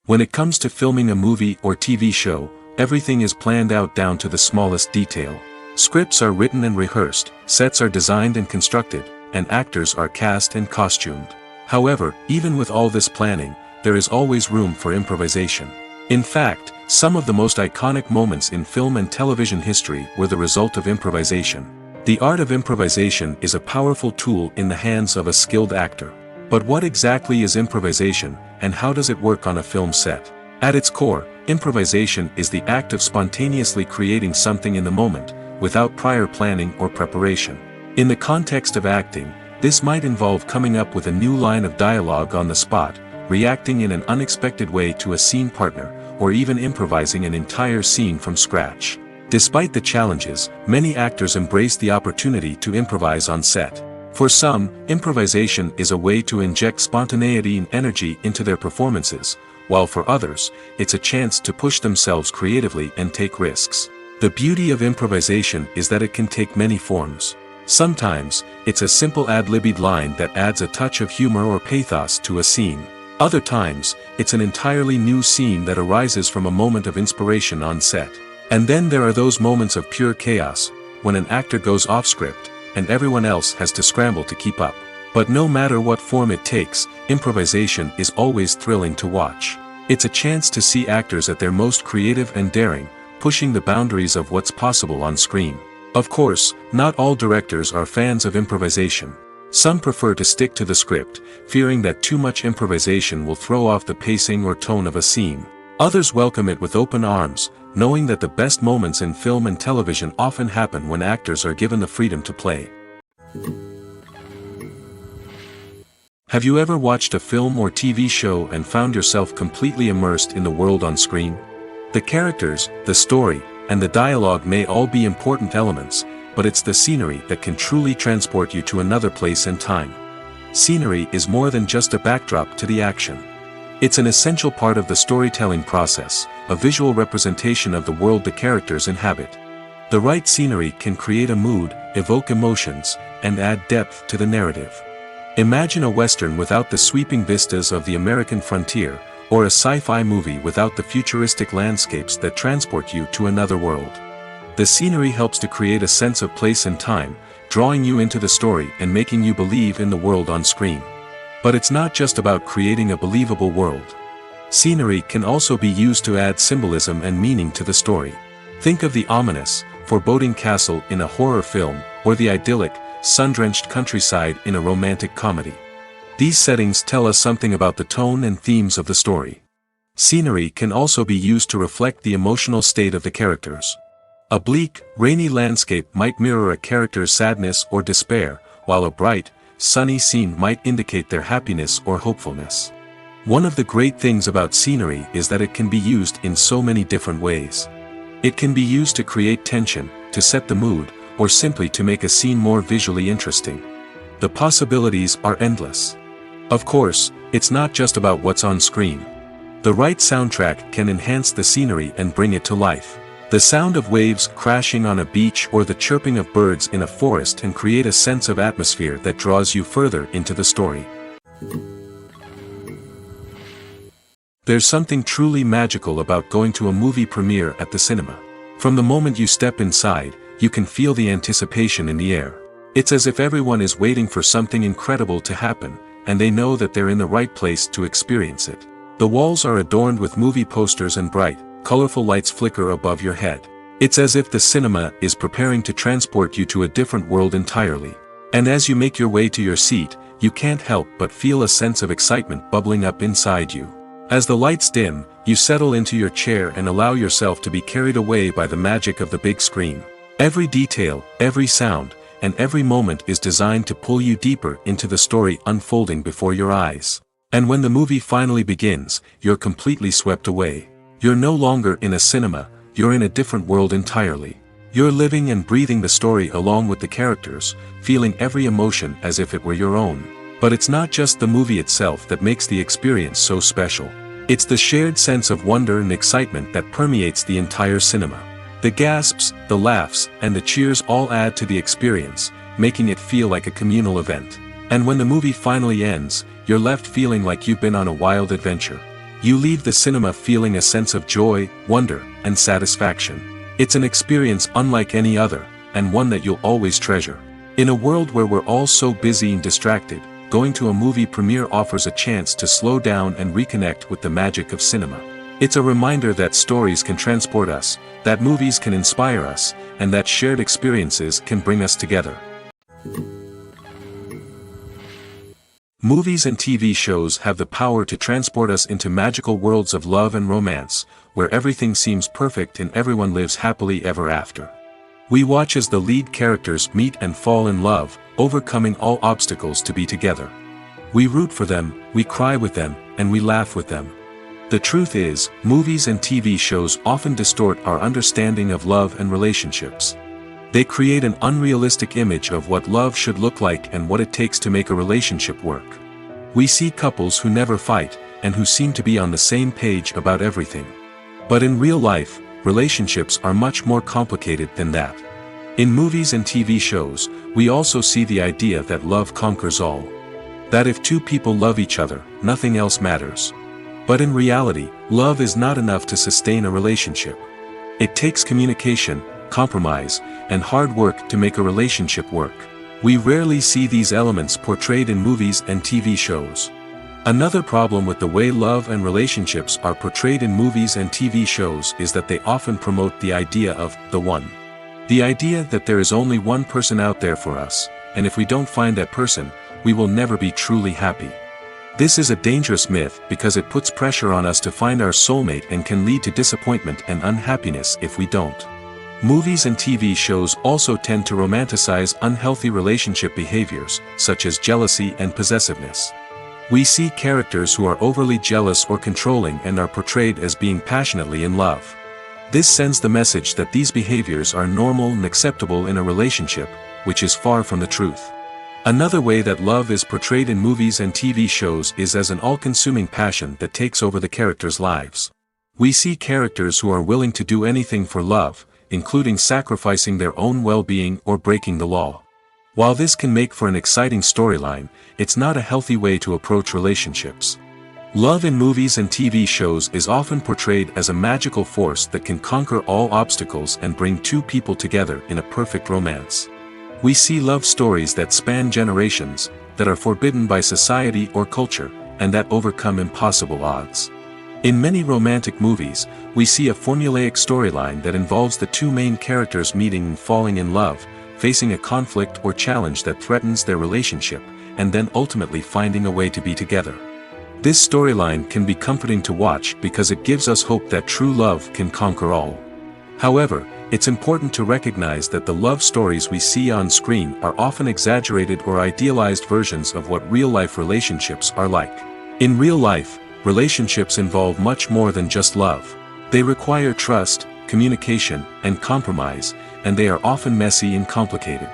When it comes to filming a movie or TV show, everything is planned out down to the smallest detail. Scripts are written and rehearsed, sets are designed and constructed, and actors are cast and costumed. However, even with all this planning, there is always room for improvisation. In fact, some of the most iconic moments in film and television history were the result of improvisation. The art of improvisation is a powerful tool in the hands of a skilled actor. But what exactly is improvisation, and how does it work on a film set? At its core, improvisation is the act of spontaneously creating something in the moment, without prior planning or preparation. In the context of acting, this might involve coming up with a new line of dialogue on the spot, reacting in an unexpected way to a scene partner, or even improvising an entire scene from scratch. Despite the challenges, many actors embrace the opportunity to improvise on set. For some, improvisation is a way to inject spontaneity and energy into their performances, while for others, it's a chance to push themselves creatively and take risks. The beauty of improvisation is that it can take many forms. Sometimes, it's a simple ad-libbed line that adds a touch of humor or pathos to a scene. Other times, it's an entirely new scene that arises from a moment of inspiration on set. And then there are those moments of pure chaos, when an actor goes off script, and everyone else has to scramble to keep up. But no matter what form it takes, improvisation is always thrilling to watch. It's a chance to see actors at their most creative and daring, pushing the boundaries of what's possible on screen. Of course, not all directors are fans of improvisation. Some prefer to stick to the script, fearing that too much improvisation will throw off the pacing or tone of a scene. Others welcome it with open arms, knowing that the best moments in film and television often happen when actors are given the freedom to play. Have you ever watched a film or TV show and found yourself completely immersed in the world on screen? The characters, the story, and the dialogue may all be important elements, but it's the scenery that can truly transport you to another place and time. Scenery is more than just a backdrop to the action. It's an essential part of the storytelling process, a visual representation of the world the characters inhabit. The right scenery can create a mood, evoke emotions, and add depth to the narrative. Imagine a Western without the sweeping vistas of the American frontier, or a sci-fi movie without the futuristic landscapes that transport you to another world. The scenery helps to create a sense of place and time, drawing you into the story and making you believe in the world on screen. But it's not just about creating a believable world. Scenery can also be used to add symbolism and meaning to the story. Think of the ominous, foreboding castle in a horror film, or the idyllic, sun-drenched countryside in a romantic comedy. These settings tell us something about the tone and themes of the story. Scenery can also be used to reflect the emotional state of the characters. A bleak, rainy landscape might mirror a character's sadness or despair, while a bright, sunny scene might indicate their happiness or hopefulness. One of the great things about scenery is that it can be used in so many different ways. It can be used to create tension, to set the mood, or simply to make a scene more visually interesting. The possibilities are endless. Of course, it's not just about what's on screen. The right soundtrack can enhance the scenery and bring it to life. The sound of waves crashing on a beach or the chirping of birds in a forest can create a sense of atmosphere that draws you further into the story. There's something truly magical about going to a movie premiere at the cinema. From the moment you step inside, you can feel the anticipation in the air. It's as if everyone is waiting for something incredible to happen, and they know that they're in the right place to experience it. The walls are adorned with movie posters and bright, colorful lights flicker above your head. It's as if the cinema is preparing to transport you to a different world entirely. And as you make your way to your seat, you can't help but feel a sense of excitement bubbling up inside you. As the lights dim, you settle into your chair and allow yourself to be carried away by the magic of the big screen. Every detail, every sound, and every moment is designed to pull you deeper into the story unfolding before your eyes. And when the movie finally begins, you're completely swept away. You're no longer in a cinema, you're in a different world entirely. You're living and breathing the story along with the characters, feeling every emotion as if it were your own. But it's not just the movie itself that makes the experience so special. It's the shared sense of wonder and excitement that permeates the entire cinema. The gasps, the laughs, and the cheers all add to the experience, making it feel like a communal event. And when the movie finally ends, you're left feeling like you've been on a wild adventure. You leave the cinema feeling a sense of joy, wonder, and satisfaction. It's an experience unlike any other, and one that you'll always treasure. In a world where we're all so busy and distracted, going to a movie premiere offers a chance to slow down and reconnect with the magic of cinema. It's a reminder that stories can transport us, that movies can inspire us, and that shared experiences can bring us together. Movies and TV shows have the power to transport us into magical worlds of love and romance, where everything seems perfect and everyone lives happily ever after. We watch as the lead characters meet and fall in love, overcoming all obstacles to be together. We root for them, we cry with them, and we laugh with them. The truth is, movies and TV shows often distort our understanding of love and relationships. They create an unrealistic image of what love should look like and what it takes to make a relationship work. We see couples who never fight, and who seem to be on the same page about everything. But in real life, relationships are much more complicated than that. In movies and TV shows, we also see the idea that love conquers all. That if two people love each other, nothing else matters. But in reality, love is not enough to sustain a relationship. It takes communication, compromise, and hard work to make a relationship work. We rarely see these elements portrayed in movies and TV shows. Another problem with the way love and relationships are portrayed in movies and TV shows is that they often promote the idea of the one. The idea that there is only one person out there for us, and if we don't find that person, we will never be truly happy. This is a dangerous myth because it puts pressure on us to find our soulmate and can lead to disappointment and unhappiness if we don't. Movies and TV shows also tend to romanticize unhealthy relationship behaviors, such as jealousy and possessiveness. We see characters who are overly jealous or controlling and are portrayed as being passionately in love. This sends the message that these behaviors are normal and acceptable in a relationship, which is far from the truth. Another way that love is portrayed in movies and TV shows is as an all-consuming passion that takes over the characters' lives. We see characters who are willing to do anything for love, including sacrificing their own well-being or breaking the law. While this can make for an exciting storyline, it's not a healthy way to approach relationships. Love in movies and TV shows is often portrayed as a magical force that can conquer all obstacles and bring two people together in a perfect romance. We see love stories that span generations, that are forbidden by society or culture, and that overcome impossible odds. In many romantic movies, we see a formulaic storyline that involves the two main characters meeting and falling in love, facing a conflict or challenge that threatens their relationship, and then ultimately finding a way to be together. This storyline can be comforting to watch because it gives us hope that true love can conquer all. However, it's important to recognize that the love stories we see on screen are often exaggerated or idealized versions of what real-life relationships are like. In real life, relationships involve much more than just love. They require trust, communication, and compromise, and they are often messy and complicated.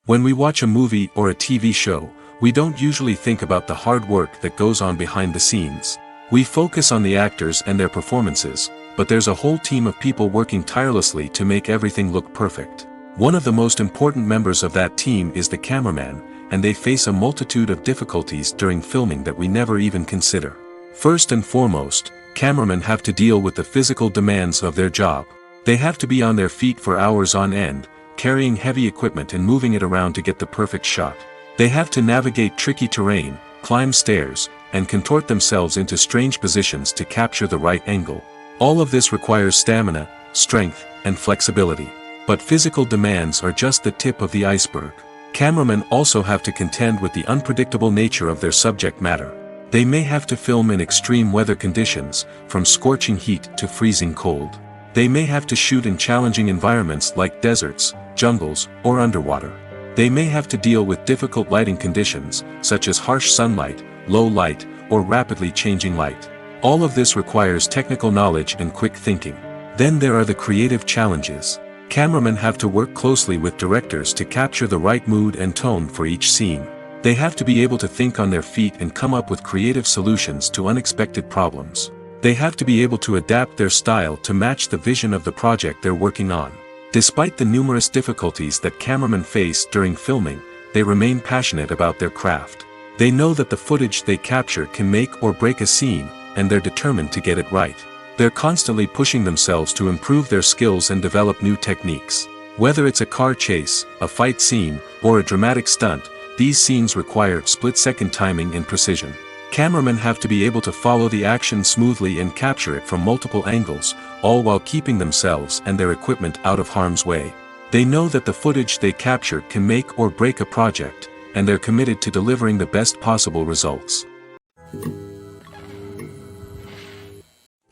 When we watch a movie or a TV show, we don't usually think about the hard work that goes on behind the scenes. We focus on the actors and their performances, but there's a whole team of people working tirelessly to make everything look perfect. One of the most important members of that team is the cameraman, and they face a multitude of difficulties during filming that we never even consider. First and foremost, cameramen have to deal with the physical demands of their job. They have to be on their feet for hours on end, carrying heavy equipment and moving it around to get the perfect shot. They have to navigate tricky terrain, climb stairs, and contort themselves into strange positions to capture the right angle. All of this requires stamina, strength, and flexibility. But physical demands are just the tip of the iceberg. Cameramen also have to contend with the unpredictable nature of their subject matter. They may have to film in extreme weather conditions, from scorching heat to freezing cold. They may have to shoot in challenging environments like deserts, jungles, or underwater. They may have to deal with difficult lighting conditions, such as harsh sunlight, low light, or rapidly changing light. All of this requires technical knowledge and quick thinking. Then there are the creative challenges. Cameramen have to work closely with directors to capture the right mood and tone for each scene. They have to be able to think on their feet and come up with creative solutions to unexpected problems. They have to be able to adapt their style to match the vision of the project they're working on. Despite the numerous difficulties that cameramen face during filming, they remain passionate about their craft. They know that the footage they capture can make or break a scene, and they're determined to get it right. They're constantly pushing themselves to improve their skills and develop new techniques. Whether it's a car chase, a fight scene, or a dramatic stunt, these scenes require split-second timing and precision. Cameramen have to be able to follow the action smoothly and capture it from multiple angles, all while keeping themselves and their equipment out of harm's way. They know that the footage they capture can make or break a project, and they're committed to delivering the best possible results.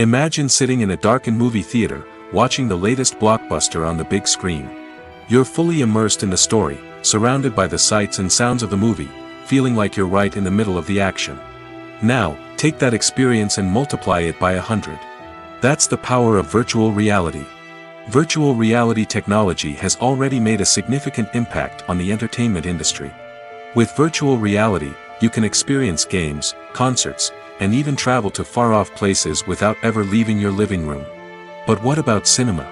Imagine sitting in a darkened movie theater, watching the latest blockbuster on the big screen. You're fully immersed in the story, surrounded by the sights and sounds of the movie, feeling like you're right in the middle of the action. Now, take that experience and multiply it by 100. That's the power of virtual reality. Virtual reality technology has already made a significant impact on the entertainment industry. With virtual reality, you can experience games, concerts, and even travel to far-off places without ever leaving your living room. But what about cinema?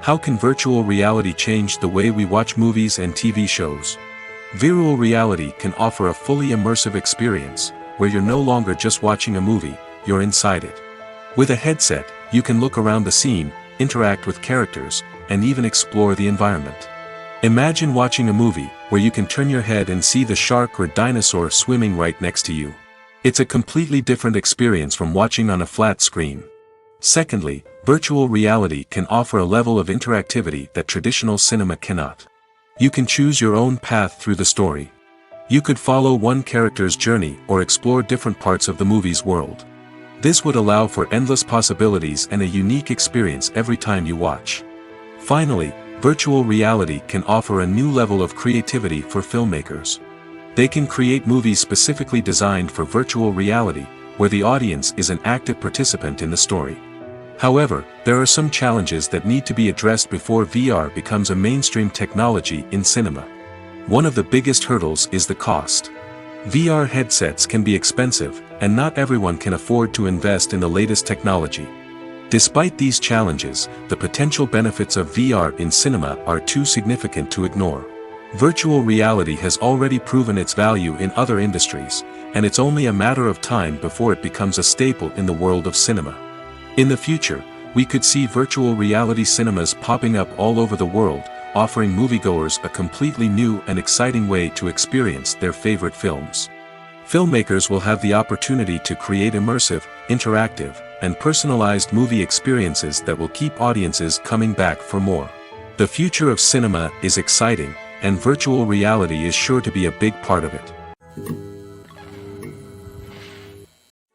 How can virtual reality change the way we watch movies and TV shows? Virtual reality can offer a fully immersive experience, where you're no longer just watching a movie, you're inside it. With a headset, you can look around the scene, interact with characters, and even explore the environment. Imagine watching a movie where you can turn your head and see the shark or dinosaur swimming right next to you. It's a completely different experience from watching on a flat screen. Secondly, virtual reality can offer a level of interactivity that traditional cinema cannot. You can choose your own path through the story. You could follow one character's journey or explore different parts of the movie's world. This would allow for endless possibilities and a unique experience every time you watch. Finally, virtual reality can offer a new level of creativity for filmmakers. They can create movies specifically designed for virtual reality, where the audience is an active participant in the story. However, there are some challenges that need to be addressed before VR becomes a mainstream technology in cinema. One of the biggest hurdles is the cost. VR headsets can be expensive, and not everyone can afford to invest in the latest technology. Despite these challenges, the potential benefits of VR in cinema are too significant to ignore. Virtual reality has already proven its value in other industries, and it's only a matter of time before it becomes a staple in the world of cinema. In the future, we could see virtual reality cinemas popping up all over the world, offering moviegoers a completely new and exciting way to experience their favorite films. Filmmakers will have the opportunity to create immersive, interactive, and personalized movie experiences that will keep audiences coming back for more. The future of cinema is exciting, and virtual reality is sure to be a big part of it.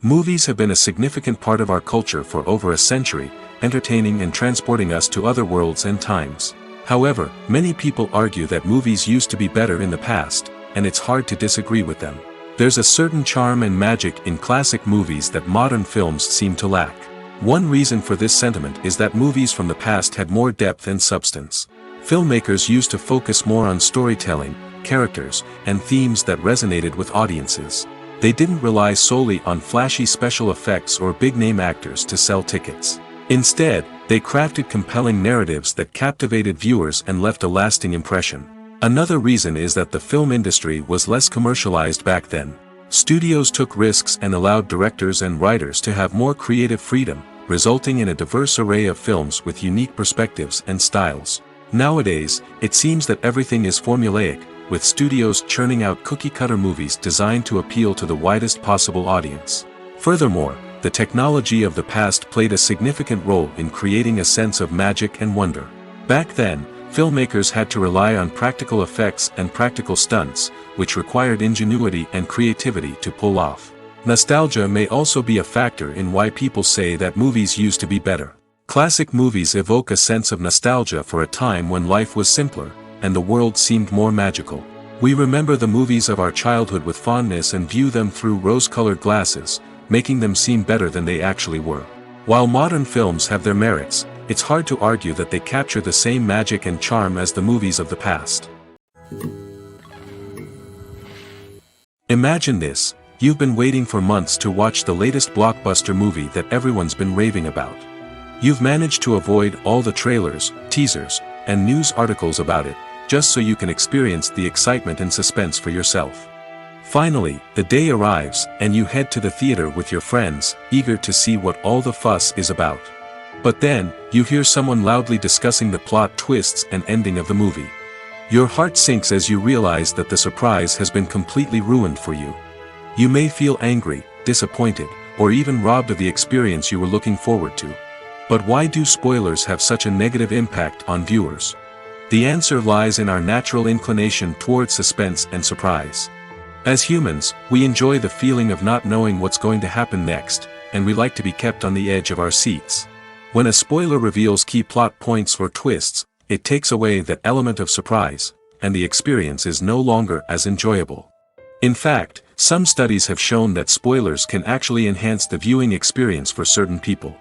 Movies have been a significant part of our culture for over a century, entertaining and transporting us to other worlds and times. However, many people argue that movies used to be better in the past, and it's hard to disagree with them. There's a certain charm and magic in classic movies that modern films seem to lack. One reason for this sentiment is that movies from the past had more depth and substance. Filmmakers used to focus more on storytelling, characters, and themes that resonated with audiences. They didn't rely solely on flashy special effects or big-name actors to sell tickets. Instead, they crafted compelling narratives that captivated viewers and left a lasting impression. Another reason is that the film industry was less commercialized back then. Studios took risks and allowed directors and writers to have more creative freedom, resulting in a diverse array of films with unique perspectives and styles. Nowadays, it seems that everything is formulaic, with studios churning out cookie-cutter movies designed to appeal to the widest possible audience. Furthermore, the technology of the past played a significant role in creating a sense of magic and wonder. Back then, filmmakers had to rely on practical effects and practical stunts, which required ingenuity and creativity to pull off. Nostalgia may also be a factor in why people say that movies used to be better. Classic movies evoke a sense of nostalgia for a time when life was simpler, and the world seemed more magical. We remember the movies of our childhood with fondness and view them through rose-colored glasses, making them seem better than they actually were. While modern films have their merits, it's hard to argue that they capture the same magic and charm as the movies of the past. Imagine this: you've been waiting for months to watch the latest blockbuster movie that everyone's been raving about. You've managed to avoid all the trailers, teasers, and news articles about it, just so you can experience the excitement and suspense for yourself. Finally, the day arrives, and you head to the theater with your friends, eager to see what all the fuss is about. But then, you hear someone loudly discussing the plot twists and ending of the movie. Your heart sinks as you realize that the surprise has been completely ruined for you. You may feel angry, disappointed, or even robbed of the experience you were looking forward to. But why do spoilers have such a negative impact on viewers? The answer lies in our natural inclination toward suspense and surprise. As humans, we enjoy the feeling of not knowing what's going to happen next, and we like to be kept on the edge of our seats. When a spoiler reveals key plot points or twists, it takes away that element of surprise, and the experience is no longer as enjoyable. In fact, some studies have shown that spoilers can actually enhance the viewing experience for certain people.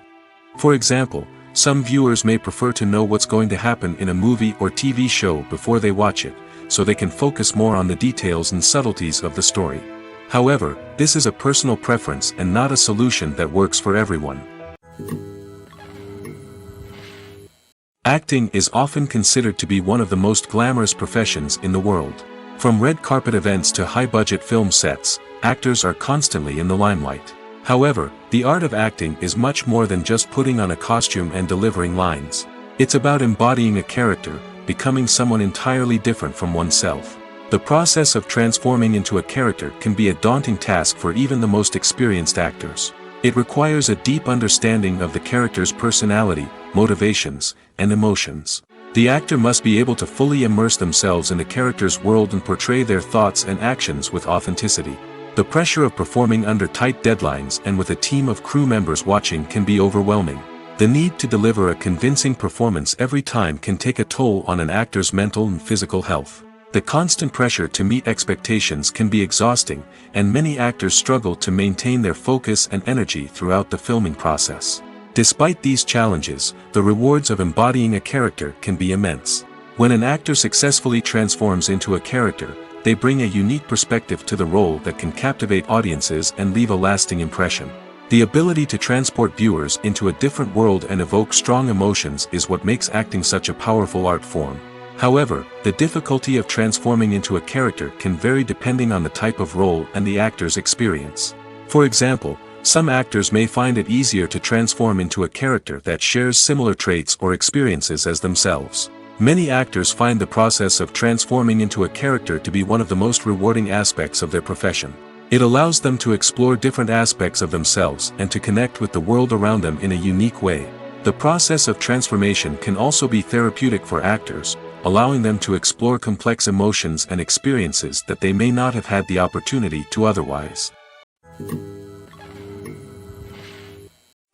For example, some viewers may prefer to know what's going to happen in a movie or TV show before they watch it, so they can focus more on the details and subtleties of the story. However, this is a personal preference and not a solution that works for everyone. Acting is often considered to be one of the most glamorous professions in the world. From red carpet events to high-budget film sets, actors are constantly in the limelight. However, the art of acting is much more than just putting on a costume and delivering lines. It's about embodying a character, becoming someone entirely different from oneself. The process of transforming into a character can be a daunting task for even the most experienced actors. It requires a deep understanding of the character's personality, motivations, and emotions. The actor must be able to fully immerse themselves in the character's world and portray their thoughts and actions with authenticity. The pressure of performing under tight deadlines and with a team of crew members watching can be overwhelming. The need to deliver a convincing performance every time can take a toll on an actor's mental and physical health. The constant pressure to meet expectations can be exhausting, and many actors struggle to maintain their focus and energy throughout the filming process. Despite these challenges, the rewards of embodying a character can be immense. When an actor successfully transforms into a character, they bring a unique perspective to the role that can captivate audiences and leave a lasting impression. The ability to transport viewers into a different world and evoke strong emotions is what makes acting such a powerful art form. However, the difficulty of transforming into a character can vary depending on the type of role and the actor's experience. For example, some actors may find it easier to transform into a character that shares similar traits or experiences as themselves. Many actors find the process of transforming into a character to be one of the most rewarding aspects of their profession. It allows them to explore different aspects of themselves and to connect with the world around them in a unique way. The process of transformation can also be therapeutic for actors, allowing them to explore complex emotions and experiences that they may not have had the opportunity to otherwise.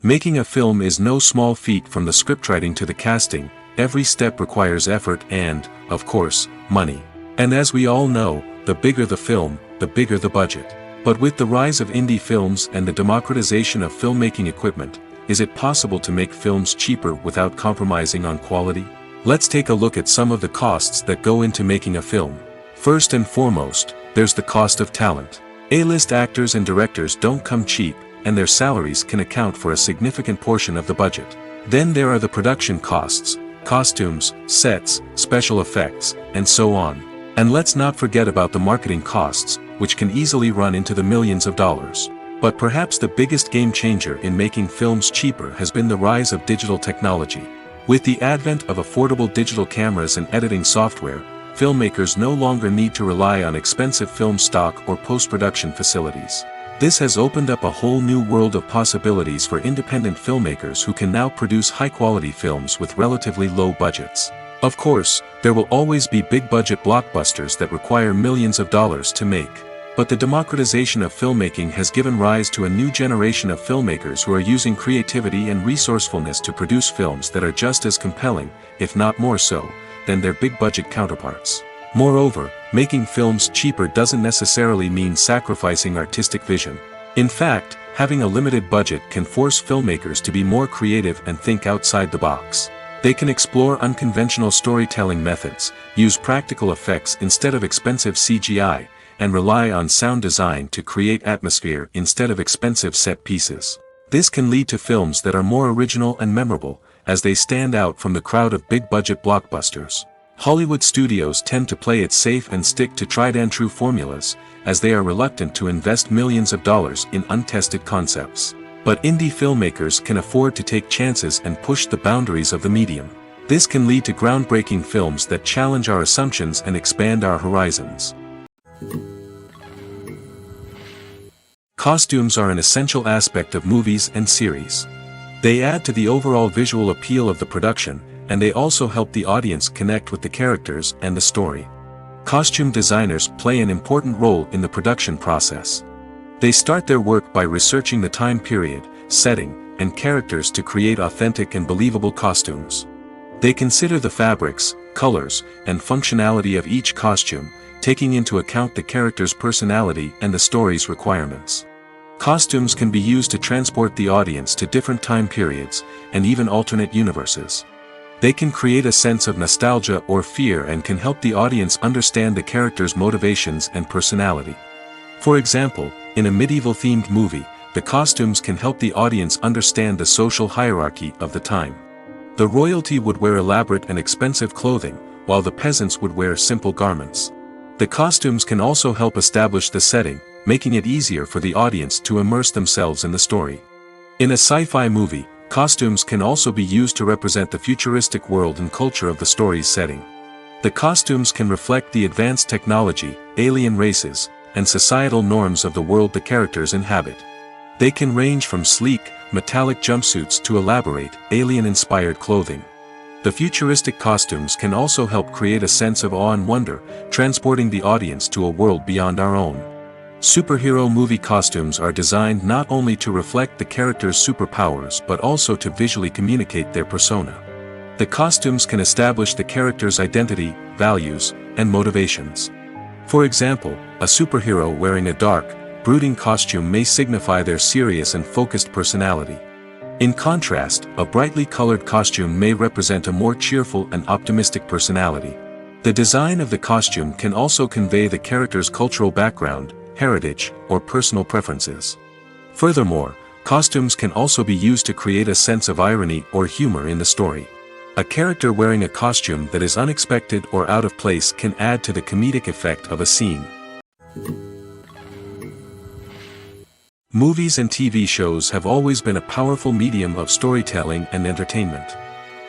Making a film is no small feat. From the scriptwriting to the casting, every step requires effort and, of course, money. And as we all know, the bigger the film, the bigger the budget. But with the rise of indie films and the democratization of filmmaking equipment, is it possible to make films cheaper without compromising on quality? Let's take a look at some of the costs that go into making a film. First and foremost, there's the cost of talent. A-list actors and directors don't come cheap, and their salaries can account for a significant portion of the budget. Then there are the production costs, costumes, sets, special effects, and so on. And let's not forget about the marketing costs, which can easily run into the millions of dollars. But perhaps the biggest game changer in making films cheaper has been the rise of digital technology. With the advent of affordable digital cameras and editing software, filmmakers no longer need to rely on expensive film stock or post-production facilities. This has opened up a whole new world of possibilities for independent filmmakers who can now produce high-quality films with relatively low budgets. Of course, there will always be big-budget blockbusters that require millions of dollars to make. But the democratization of filmmaking has given rise to a new generation of filmmakers who are using creativity and resourcefulness to produce films that are just as compelling, if not more so, than their big-budget counterparts. Moreover, making films cheaper doesn't necessarily mean sacrificing artistic vision. In fact, having a limited budget can force filmmakers to be more creative and think outside the box. They can explore unconventional storytelling methods, use practical effects instead of expensive CGI, and rely on sound design to create atmosphere instead of expensive set pieces. This can lead to films that are more original and memorable, as they stand out from the crowd of big-budget blockbusters. Hollywood studios tend to play it safe and stick to tried-and-true formulas, as they are reluctant to invest millions of dollars in untested concepts. But indie filmmakers can afford to take chances and push the boundaries of the medium. This can lead to groundbreaking films that challenge our assumptions and expand our horizons. Costumes are an essential aspect of movies and series. They add to the overall visual appeal of the production, and they also help the audience connect with the characters and the story. Costume designers play an important role in the production process. They start their work by researching the time period, setting, and characters to create authentic and believable costumes. They consider the fabrics, colors, and functionality of each costume, taking into account the character's personality and the story's requirements. Costumes can be used to transport the audience to different time periods, and even alternate universes. They can create a sense of nostalgia or fear and can help the audience understand the character's motivations and personality. For example, in a medieval-themed movie, the costumes can help the audience understand the social hierarchy of the time. The royalty would wear elaborate and expensive clothing, while the peasants would wear simple garments. The costumes can also help establish the setting, making it easier for the audience to immerse themselves in the story. In a sci-fi movie, costumes can also be used to represent the futuristic world and culture of the story's setting. The costumes can reflect the advanced technology, alien races, and societal norms of the world the characters inhabit. They can range from sleek, metallic jumpsuits to elaborate, alien-inspired clothing. The futuristic costumes can also help create a sense of awe and wonder, transporting the audience to a world beyond our own. Superhero movie costumes are designed not only to reflect the character's superpowers but also to visually communicate their persona. The costumes can establish the character's identity, values, and motivations. For example, a superhero wearing a dark, brooding costume may signify their serious and focused personality. In contrast, a brightly colored costume may represent a more cheerful and optimistic personality. The design of the costume can also convey the character's cultural background, heritage, or personal preferences. Furthermore, costumes can also be used to create a sense of irony or humor in the story. A character wearing a costume that is unexpected or out of place can add to the comedic effect of a scene. Movies and TV shows have always been a powerful medium of storytelling and entertainment.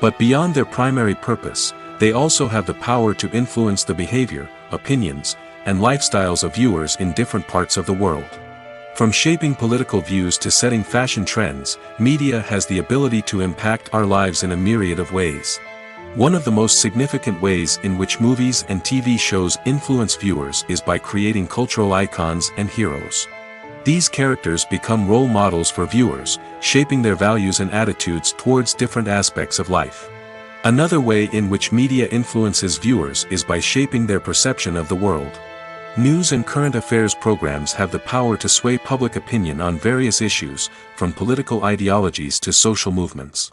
But beyond their primary purpose, they also have the power to influence the behavior, opinions, and lifestyles of viewers in different parts of the world. From shaping political views to setting fashion trends, media has the ability to impact our lives in a myriad of ways. One of the most significant ways in which movies and TV shows influence viewers is by creating cultural icons and heroes. These characters become role models for viewers, shaping their values and attitudes towards different aspects of life. Another way in which media influences viewers is by shaping their perception of the world. News and current affairs programs have the power to sway public opinion on various issues, from political ideologies to social movements.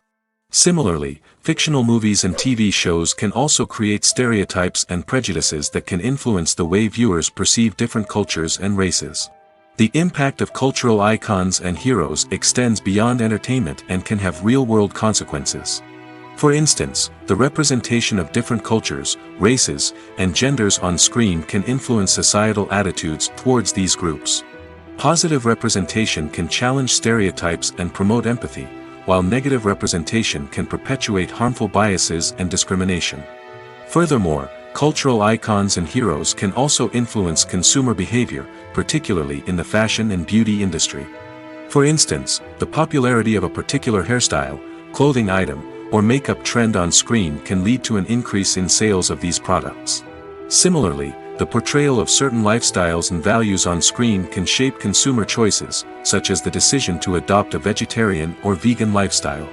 Similarly, fictional movies and TV shows can also create stereotypes and prejudices that can influence the way viewers perceive different cultures and races. The impact of cultural icons and heroes extends beyond entertainment and can have real-world consequences. For instance, the representation of different cultures, races, and genders on screen can influence societal attitudes towards these groups. Positive representation can challenge stereotypes and promote empathy, while negative representation can perpetuate harmful biases and discrimination. Furthermore, cultural icons and heroes can also influence consumer behavior, particularly in the fashion and beauty industry. For instance, the popularity of a particular hairstyle, clothing item, or makeup trend on screen can lead to an increase in sales of these products. Similarly, the portrayal of certain lifestyles and values on screen can shape consumer choices, such as the decision to adopt a vegetarian or vegan lifestyle.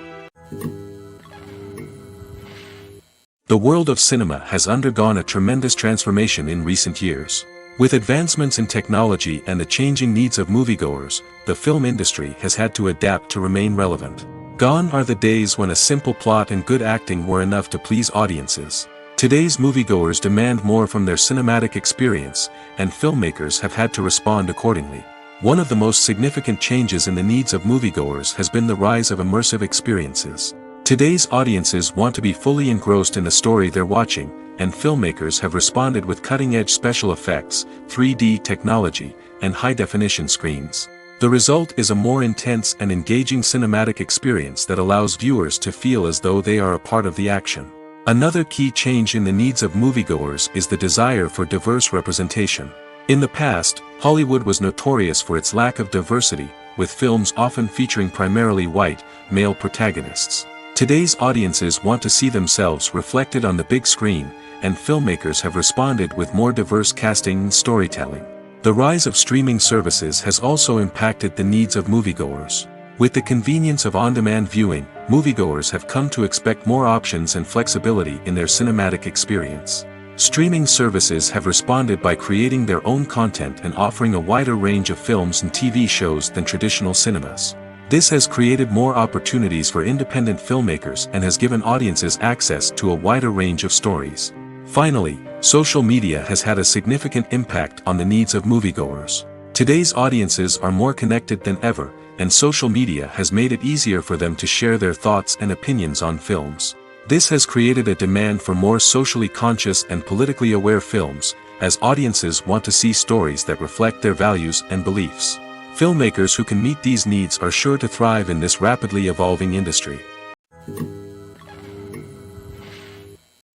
The world of cinema has undergone a tremendous transformation in recent years. With advancements in technology and the changing needs of moviegoers, the film industry has had to adapt to remain relevant. Gone are the days when a simple plot and good acting were enough to please audiences. Today's moviegoers demand more from their cinematic experience, and filmmakers have had to respond accordingly. One of the most significant changes in the needs of moviegoers has been the rise of immersive experiences. Today's audiences want to be fully engrossed in the story they're watching, and filmmakers have responded with cutting-edge special effects, 3D technology, and high-definition screens. The result is a more intense and engaging cinematic experience that allows viewers to feel as though they are a part of the action. Another key change in the needs of moviegoers is the desire for diverse representation. In the past, Hollywood was notorious for its lack of diversity, with films often featuring primarily white, male protagonists. Today's audiences want to see themselves reflected on the big screen, and filmmakers have responded with more diverse casting and storytelling. The rise of streaming services has also impacted the needs of moviegoers. With the convenience of on-demand viewing, moviegoers have come to expect more options and flexibility in their cinematic experience. Streaming services have responded by creating their own content and offering a wider range of films and TV shows than traditional cinemas. This has created more opportunities for independent filmmakers and has given audiences access to a wider range of stories. Finally, social media has had a significant impact on the needs of moviegoers. Today's audiences are more connected than ever, and social media has made it easier for them to share their thoughts and opinions on films. This has created a demand for more socially conscious and politically aware films, as audiences want to see stories that reflect their values and beliefs. Filmmakers who can meet these needs are sure to thrive in this rapidly evolving industry.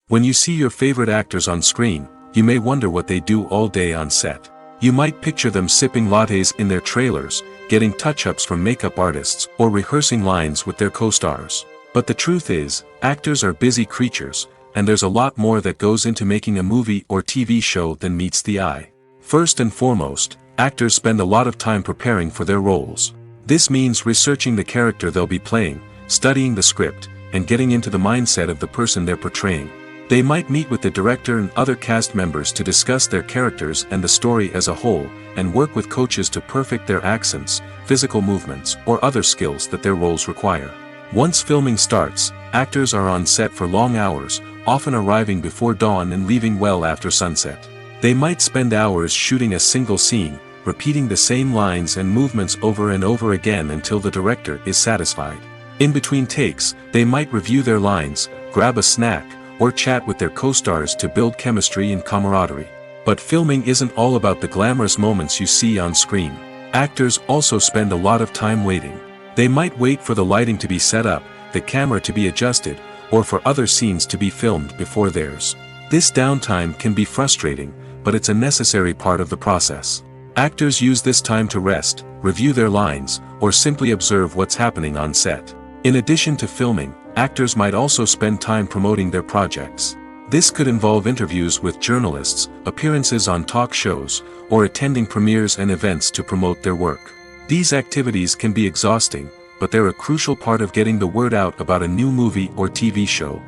When you see your favorite actors on screen, you may wonder what they do all day on set. You might picture them sipping lattes in their trailers, getting touch-ups from makeup artists, or rehearsing lines with their co-stars. But the truth is, actors are busy creatures, and there's a lot more that goes into making a movie or TV show than meets the eye. First and foremost, actors spend a lot of time preparing for their roles. This means researching the character they'll be playing, studying the script, and getting into the mindset of the person they're portraying. They might meet with the director and other cast members to discuss their characters and the story as a whole, and work with coaches to perfect their accents, physical movements, or other skills that their roles require. Once filming starts, actors are on set for long hours, often arriving before dawn and leaving well after sunset. They might spend hours shooting a single scene, repeating the same lines and movements over and over again until the director is satisfied. In between takes, they might review their lines, grab a snack, or chat with their co-stars to build chemistry and camaraderie. But filming isn't all about the glamorous moments you see on screen. Actors also spend a lot of time waiting. They might wait for the lighting to be set up, the camera to be adjusted, or for other scenes to be filmed before theirs. This downtime can be frustrating, but it's a necessary part of the process. Actors use this time to rest, review their lines, or simply observe what's happening on set. In addition to filming, actors might also spend time promoting their projects. This could involve interviews with journalists, appearances on talk shows, or attending premieres and events to promote their work. These activities can be exhausting, but they're a crucial part of getting the word out about a new movie or TV show.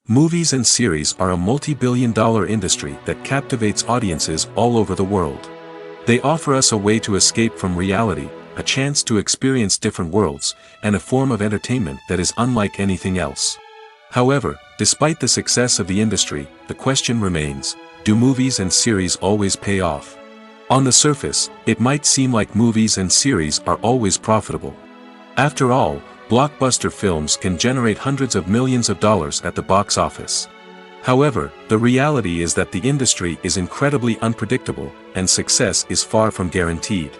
Movies and series are a multi-billion-dollar industry that captivates audiences all over the world. They offer us a way to escape from reality, a chance to experience different worlds, and a form of entertainment that is unlike anything else. However, despite the success of the industry, the question remains, do movies and series always pay off? On the surface, it might seem like movies and series are always profitable. After all, blockbuster films can generate hundreds of millions of dollars at the box office. However, the reality is that the industry is incredibly unpredictable, and success is far from guaranteed.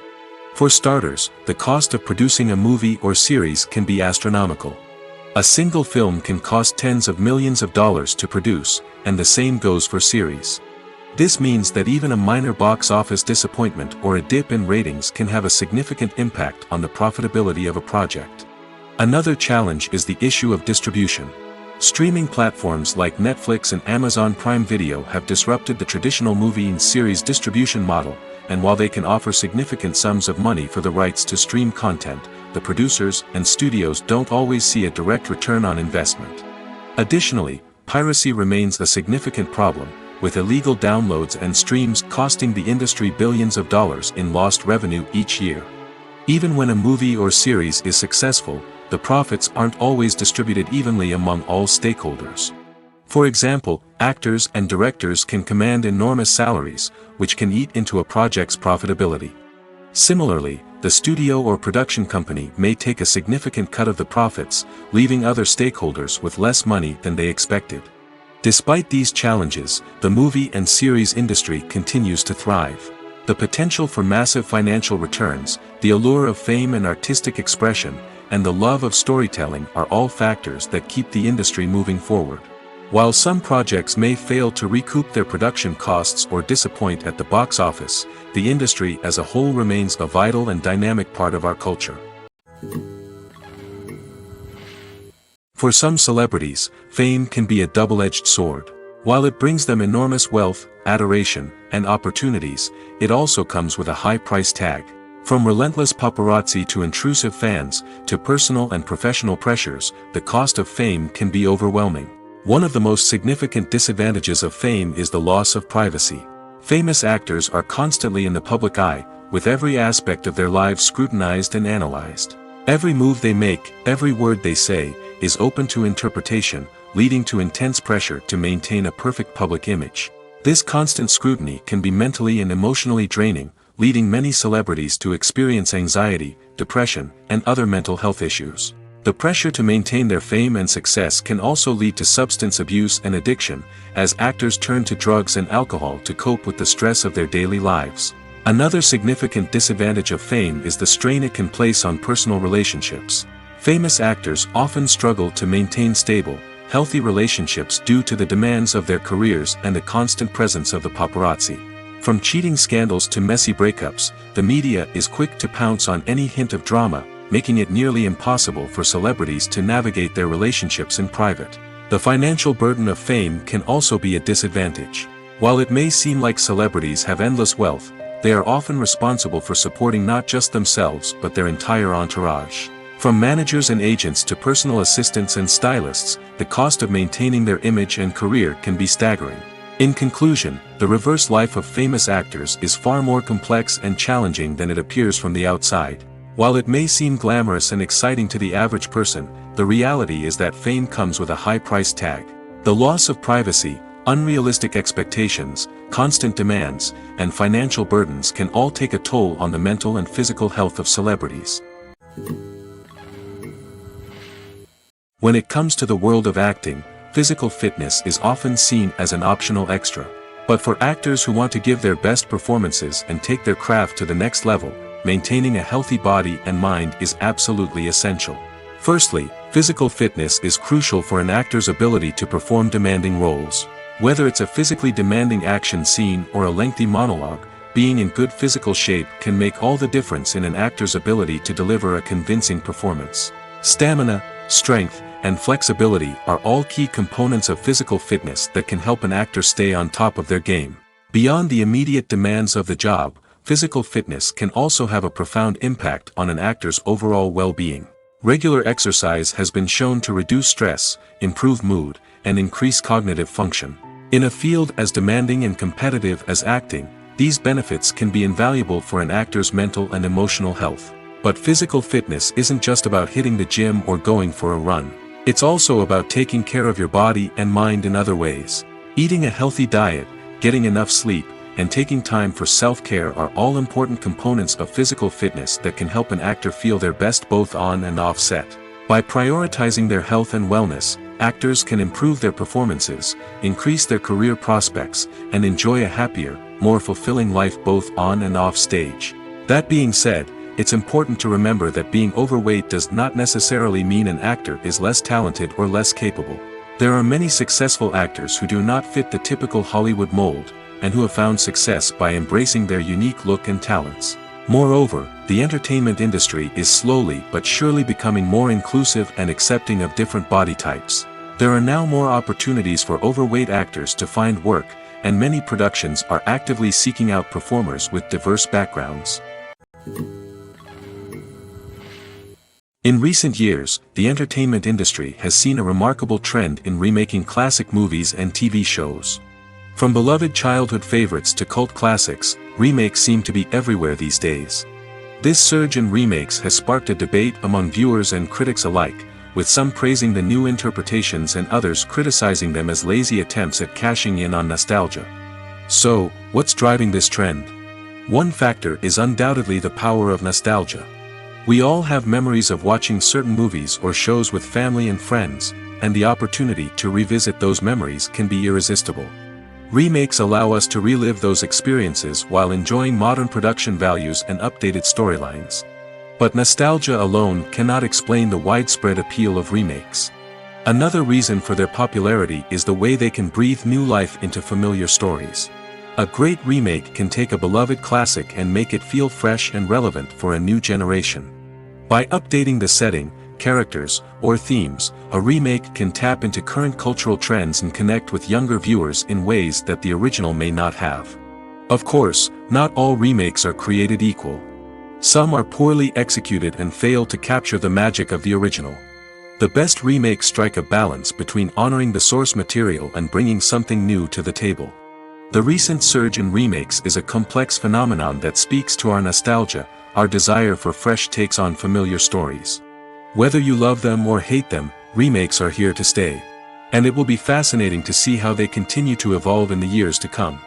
For starters, the cost of producing a movie or series can be astronomical. A single film can cost tens of millions of dollars to produce, and the same goes for series. This means that even a minor box office disappointment or a dip in ratings can have a significant impact on the profitability of a project. Another challenge is the issue of distribution. Streaming platforms like Netflix and Amazon Prime Video have disrupted the traditional movie and series distribution model, and while they can offer significant sums of money for the rights to stream content, the producers and studios don't always see a direct return on investment. Additionally, piracy remains a significant problem, with illegal downloads and streams costing the industry billions of dollars in lost revenue each year. Even when a movie or series is successful, the profits aren't always distributed evenly among all stakeholders. For example, actors and directors can command enormous salaries, which can eat into a project's profitability. Similarly, the studio or production company may take a significant cut of the profits, leaving other stakeholders with less money than they expected. Despite these challenges, the movie and series industry continues to thrive. The potential for massive financial returns, the allure of fame and artistic expression, and the love of storytelling are all factors that keep the industry moving forward. While some projects may fail to recoup their production costs or disappoint at the box office, the industry as a whole remains a vital and dynamic part of our culture. For some celebrities, fame can be a double-edged sword. While it brings them enormous wealth, adoration, and opportunities, it also comes with a high price tag. From relentless paparazzi to intrusive fans, to personal and professional pressures, the cost of fame can be overwhelming. One of the most significant disadvantages of fame is the loss of privacy. Famous actors are constantly in the public eye, with every aspect of their lives scrutinized and analyzed. Every move they make, every word they say, is open to interpretation, leading to intense pressure to maintain a perfect public image. This constant scrutiny can be mentally and emotionally draining, leading many celebrities to experience anxiety, depression, and other mental health issues. The pressure to maintain their fame and success can also lead to substance abuse and addiction, as actors turn to drugs and alcohol to cope with the stress of their daily lives. Another significant disadvantage of fame is the strain it can place on personal relationships. Famous actors often struggle to maintain stable, healthy relationships due to the demands of their careers and the constant presence of the paparazzi. From cheating scandals to messy breakups, the media is quick to pounce on any hint of drama, making it nearly impossible for celebrities to navigate their relationships in private. The financial burden of fame can also be a disadvantage. While it may seem like celebrities have endless wealth, they are often responsible for supporting not just themselves but their entire entourage. From managers and agents to personal assistants and stylists, the cost of maintaining their image and career can be staggering. In conclusion, the reverse life of famous actors is far more complex and challenging than it appears from the outside. While it may seem glamorous and exciting to the average person, the reality is that fame comes with a high price tag. The loss of privacy, unrealistic expectations, constant demands, and financial burdens can all take a toll on the mental and physical health of celebrities. When it comes to the world of acting, physical fitness is often seen as an optional extra. But for actors who want to give their best performances and take their craft to the next level, maintaining a healthy body and mind is absolutely essential. Firstly, physical fitness is crucial for an actor's ability to perform demanding roles. Whether it's a physically demanding action scene or a lengthy monologue, being in good physical shape can make all the difference in an actor's ability to deliver a convincing performance. Stamina, strength, and flexibility are all key components of physical fitness that can help an actor stay on top of their game. Beyond the immediate demands of the job, physical fitness can also have a profound impact on an actor's overall well-being. Regular exercise has been shown to reduce stress, improve mood, and increase cognitive function. In a field as demanding and competitive as acting, these benefits can be invaluable for an actor's mental and emotional health. But physical fitness isn't just about hitting the gym or going for a run. It's also about taking care of your body and mind in other ways. Eating a healthy diet, getting enough sleep, and taking time for self-care are all important components of physical fitness that can help an actor feel their best both on and off set. By prioritizing their health and wellness, actors can improve their performances, increase their career prospects, and enjoy a happier, more fulfilling life both on and off stage. That being said, it's important to remember that being overweight does not necessarily mean an actor is less talented or less capable. There are many successful actors who do not fit the typical Hollywood mold, and who have found success by embracing their unique look and talents. Moreover, the entertainment industry is slowly but surely becoming more inclusive and accepting of different body types. There are now more opportunities for overweight actors to find work, and many productions are actively seeking out performers with diverse backgrounds. In recent years, the entertainment industry has seen a remarkable trend in remaking classic movies and TV shows. From beloved childhood favorites to cult classics, remakes seem to be everywhere these days. This surge in remakes has sparked a debate among viewers and critics alike, with some praising the new interpretations and others criticizing them as lazy attempts at cashing in on nostalgia. So, what's driving this trend? One factor is undoubtedly the power of nostalgia. We all have memories of watching certain movies or shows with family and friends, and the opportunity to revisit those memories can be irresistible. Remakes allow us to relive those experiences while enjoying modern production values and updated storylines. But nostalgia alone cannot explain the widespread appeal of remakes. Another reason for their popularity is the way they can breathe new life into familiar stories. A great remake can take a beloved classic and make it feel fresh and relevant for a new generation. By updating the setting, characters, or themes, a remake can tap into current cultural trends and connect with younger viewers in ways that the original may not have. Of course, not all remakes are created equal. Some are poorly executed and fail to capture the magic of the original. The best remakes strike a balance between honoring the source material and bringing something new to the table. The recent surge in remakes is a complex phenomenon that speaks to our nostalgia, our desire for fresh takes on familiar stories. Whether you love them or hate them, remakes are here to stay. And it will be fascinating to see how they continue to evolve in the years to come.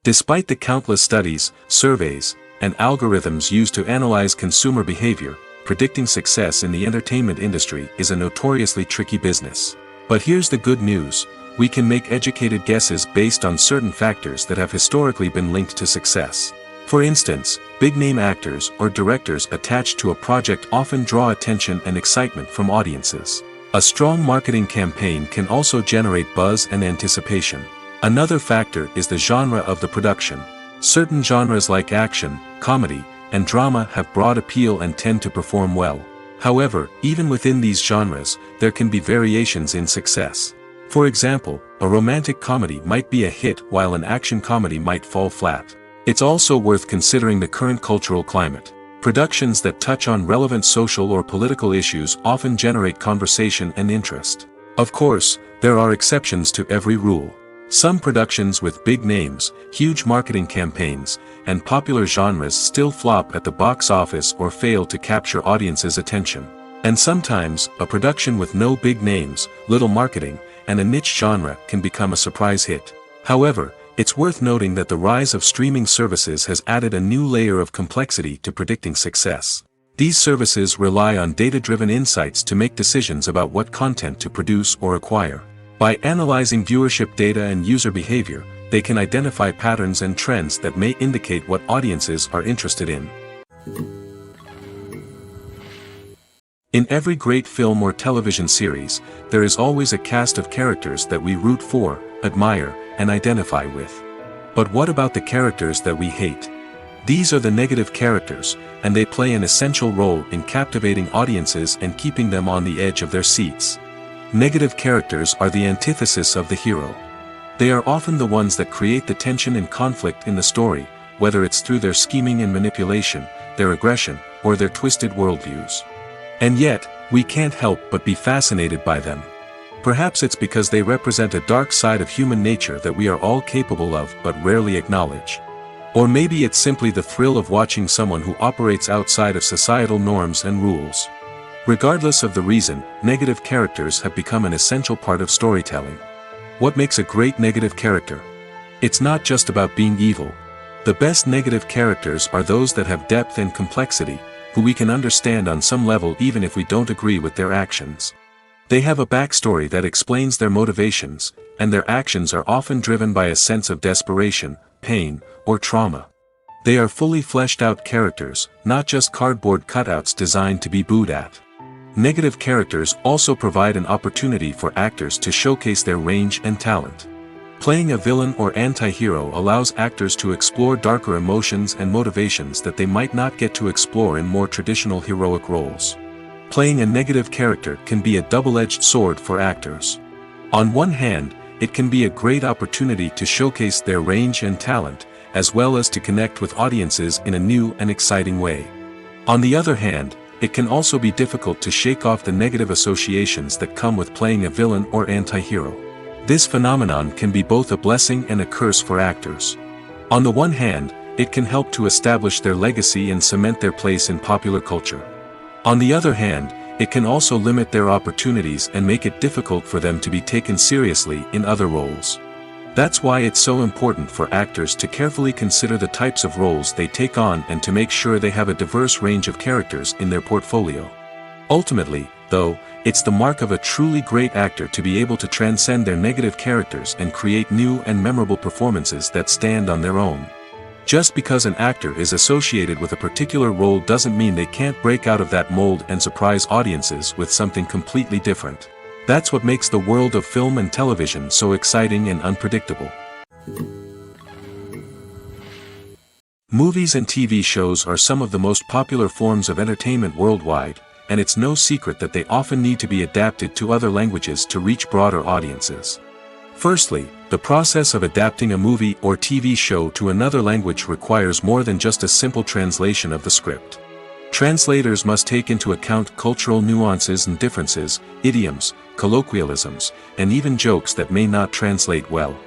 Despite the countless studies, surveys, and algorithms used to analyze consumer behavior, predicting success in the entertainment industry is a notoriously tricky business. But here's the good news: we can make educated guesses based on certain factors that have historically been linked to success. For instance, big-name actors or directors attached to a project often draw attention and excitement from audiences. A strong marketing campaign can also generate buzz and anticipation. Another factor is the genre of the production. Certain genres like action, comedy, and drama have broad appeal and tend to perform well. However, even within these genres, there can be variations in success. For example, a romantic comedy might be a hit while an action comedy might fall flat. It's also worth considering the current cultural climate. Productions that touch on relevant social or political issues often generate conversation and interest. Of course, there are exceptions to every rule. Some productions with big names, huge marketing campaigns, and popular genres still flop at the box office or fail to capture audiences' attention. And sometimes, a production with no big names, little marketing, and a niche genre can become a surprise hit. However, it's worth noting that the rise of streaming services has added a new layer of complexity to predicting success. These services rely on data-driven insights to make decisions about what content to produce or acquire. By analyzing viewership data and user behavior, they can identify patterns and trends that may indicate what audiences are interested in. In every great film or television series, there is always a cast of characters that we root for, admire, and identify with. But what about the characters that we hate? These are the negative characters, and they play an essential role in captivating audiences and keeping them on the edge of their seats. Negative characters are the antithesis of the hero. They are often the ones that create the tension and conflict in the story, whether it's through their scheming and manipulation, their aggression, or their twisted worldviews. And yet, we can't help but be fascinated by them. Perhaps it's because they represent a dark side of human nature that we are all capable of but rarely acknowledge. Or maybe it's simply the thrill of watching someone who operates outside of societal norms and rules. Regardless of the reason, negative characters have become an essential part of storytelling. What makes a great negative character? It's not just about being evil. The best negative characters are those that have depth and complexity, who we can understand on some level even if we don't agree with their actions. They have a backstory that explains their motivations, and their actions are often driven by a sense of desperation, pain, or trauma. They are fully fleshed out characters, not just cardboard cutouts designed to be booed at. Negative characters also provide an opportunity for actors to showcase their range and talent. Playing a villain or anti-hero allows actors to explore darker emotions and motivations that they might not get to explore in more traditional heroic roles. Playing a negative character can be a double-edged sword for actors. On one hand, it can be a great opportunity to showcase their range and talent, as well as to connect with audiences in a new and exciting way. On the other hand, it can also be difficult to shake off the negative associations that come with playing a villain or anti-hero. This phenomenon can be both a blessing and a curse for actors. On the one hand, it can help to establish their legacy and cement their place in popular culture. On the other hand, it can also limit their opportunities and make it difficult for them to be taken seriously in other roles. That's why it's so important for actors to carefully consider the types of roles they take on and to make sure they have a diverse range of characters in their portfolio. Ultimately, though, it's the mark of a truly great actor to be able to transcend their negative characters and create new and memorable performances that stand on their own. Just because an actor is associated with a particular role doesn't mean they can't break out of that mold and surprise audiences with something completely different. That's what makes the world of film and television so exciting and unpredictable. Movies and TV shows are some of the most popular forms of entertainment worldwide, and it's no secret that they often need to be adapted to other languages to reach broader audiences. Firstly, the process of adapting a movie or TV show to another language requires more than just a simple translation of the script. Translators must take into account cultural nuances and differences, idioms, colloquialisms, and even jokes that may not translate well.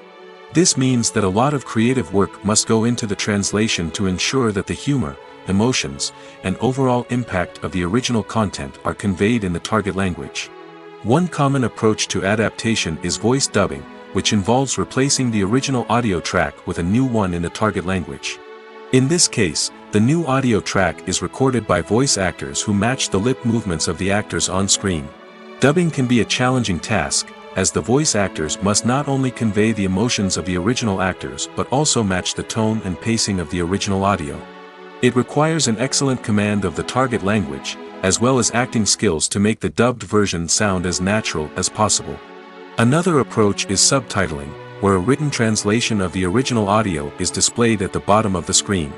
This means that a lot of creative work must go into the translation to ensure that the humor, emotions, and overall impact of the original content are conveyed in the target language. One common approach to adaptation is voice dubbing, which involves replacing the original audio track with a new one in the target language. In this case, the new audio track is recorded by voice actors who match the lip movements of the actors on screen. Dubbing can be a challenging task, as the voice actors must not only convey the emotions of the original actors but also match the tone and pacing of the original audio. It requires an excellent command of the target language, as well as acting skills to make the dubbed version sound as natural as possible. Another approach is subtitling, where a written translation of the original audio is displayed at the bottom of the screen.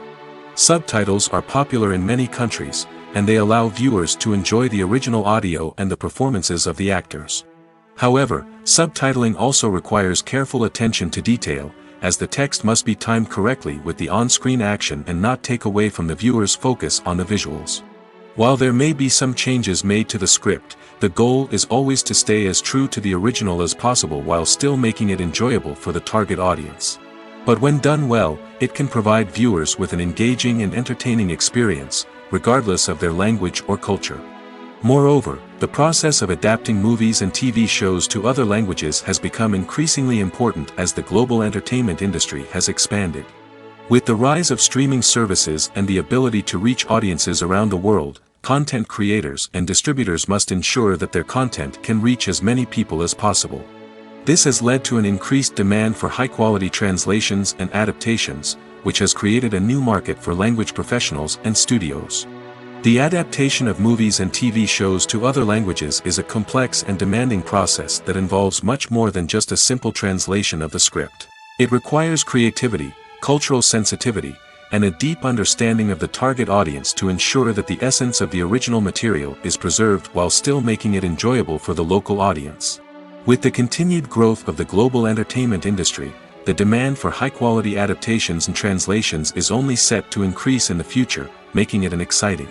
Subtitles are popular in many countries, and they allow viewers to enjoy the original audio and the performances of the actors. However, subtitling also requires careful attention to detail, as the text must be timed correctly with the on-screen action and not take away from the viewer's focus on the visuals. While there may be some changes made to the script, the goal is always to stay as true to the original as possible while still making it enjoyable for the target audience. But when done well, it can provide viewers with an engaging and entertaining experience, regardless of their language or culture. Moreover, the process of adapting movies and TV shows to other languages has become increasingly important as the global entertainment industry has expanded. With the rise of streaming services and the ability to reach audiences around the world, content creators and distributors must ensure that their content can reach as many people as possible. This has led to an increased demand for high-quality translations and adaptations, which has created a new market for language professionals and studios. The adaptation of movies and TV shows to other languages is a complex and demanding process that involves much more than just a simple translation of the script. It requires creativity, cultural sensitivity, and a deep understanding of the target audience to ensure that the essence of the original material is preserved while still making it enjoyable for the local audience. With the continued growth of the global entertainment industry, the demand for high-quality adaptations and translations is only set to increase in the future, making it an exciting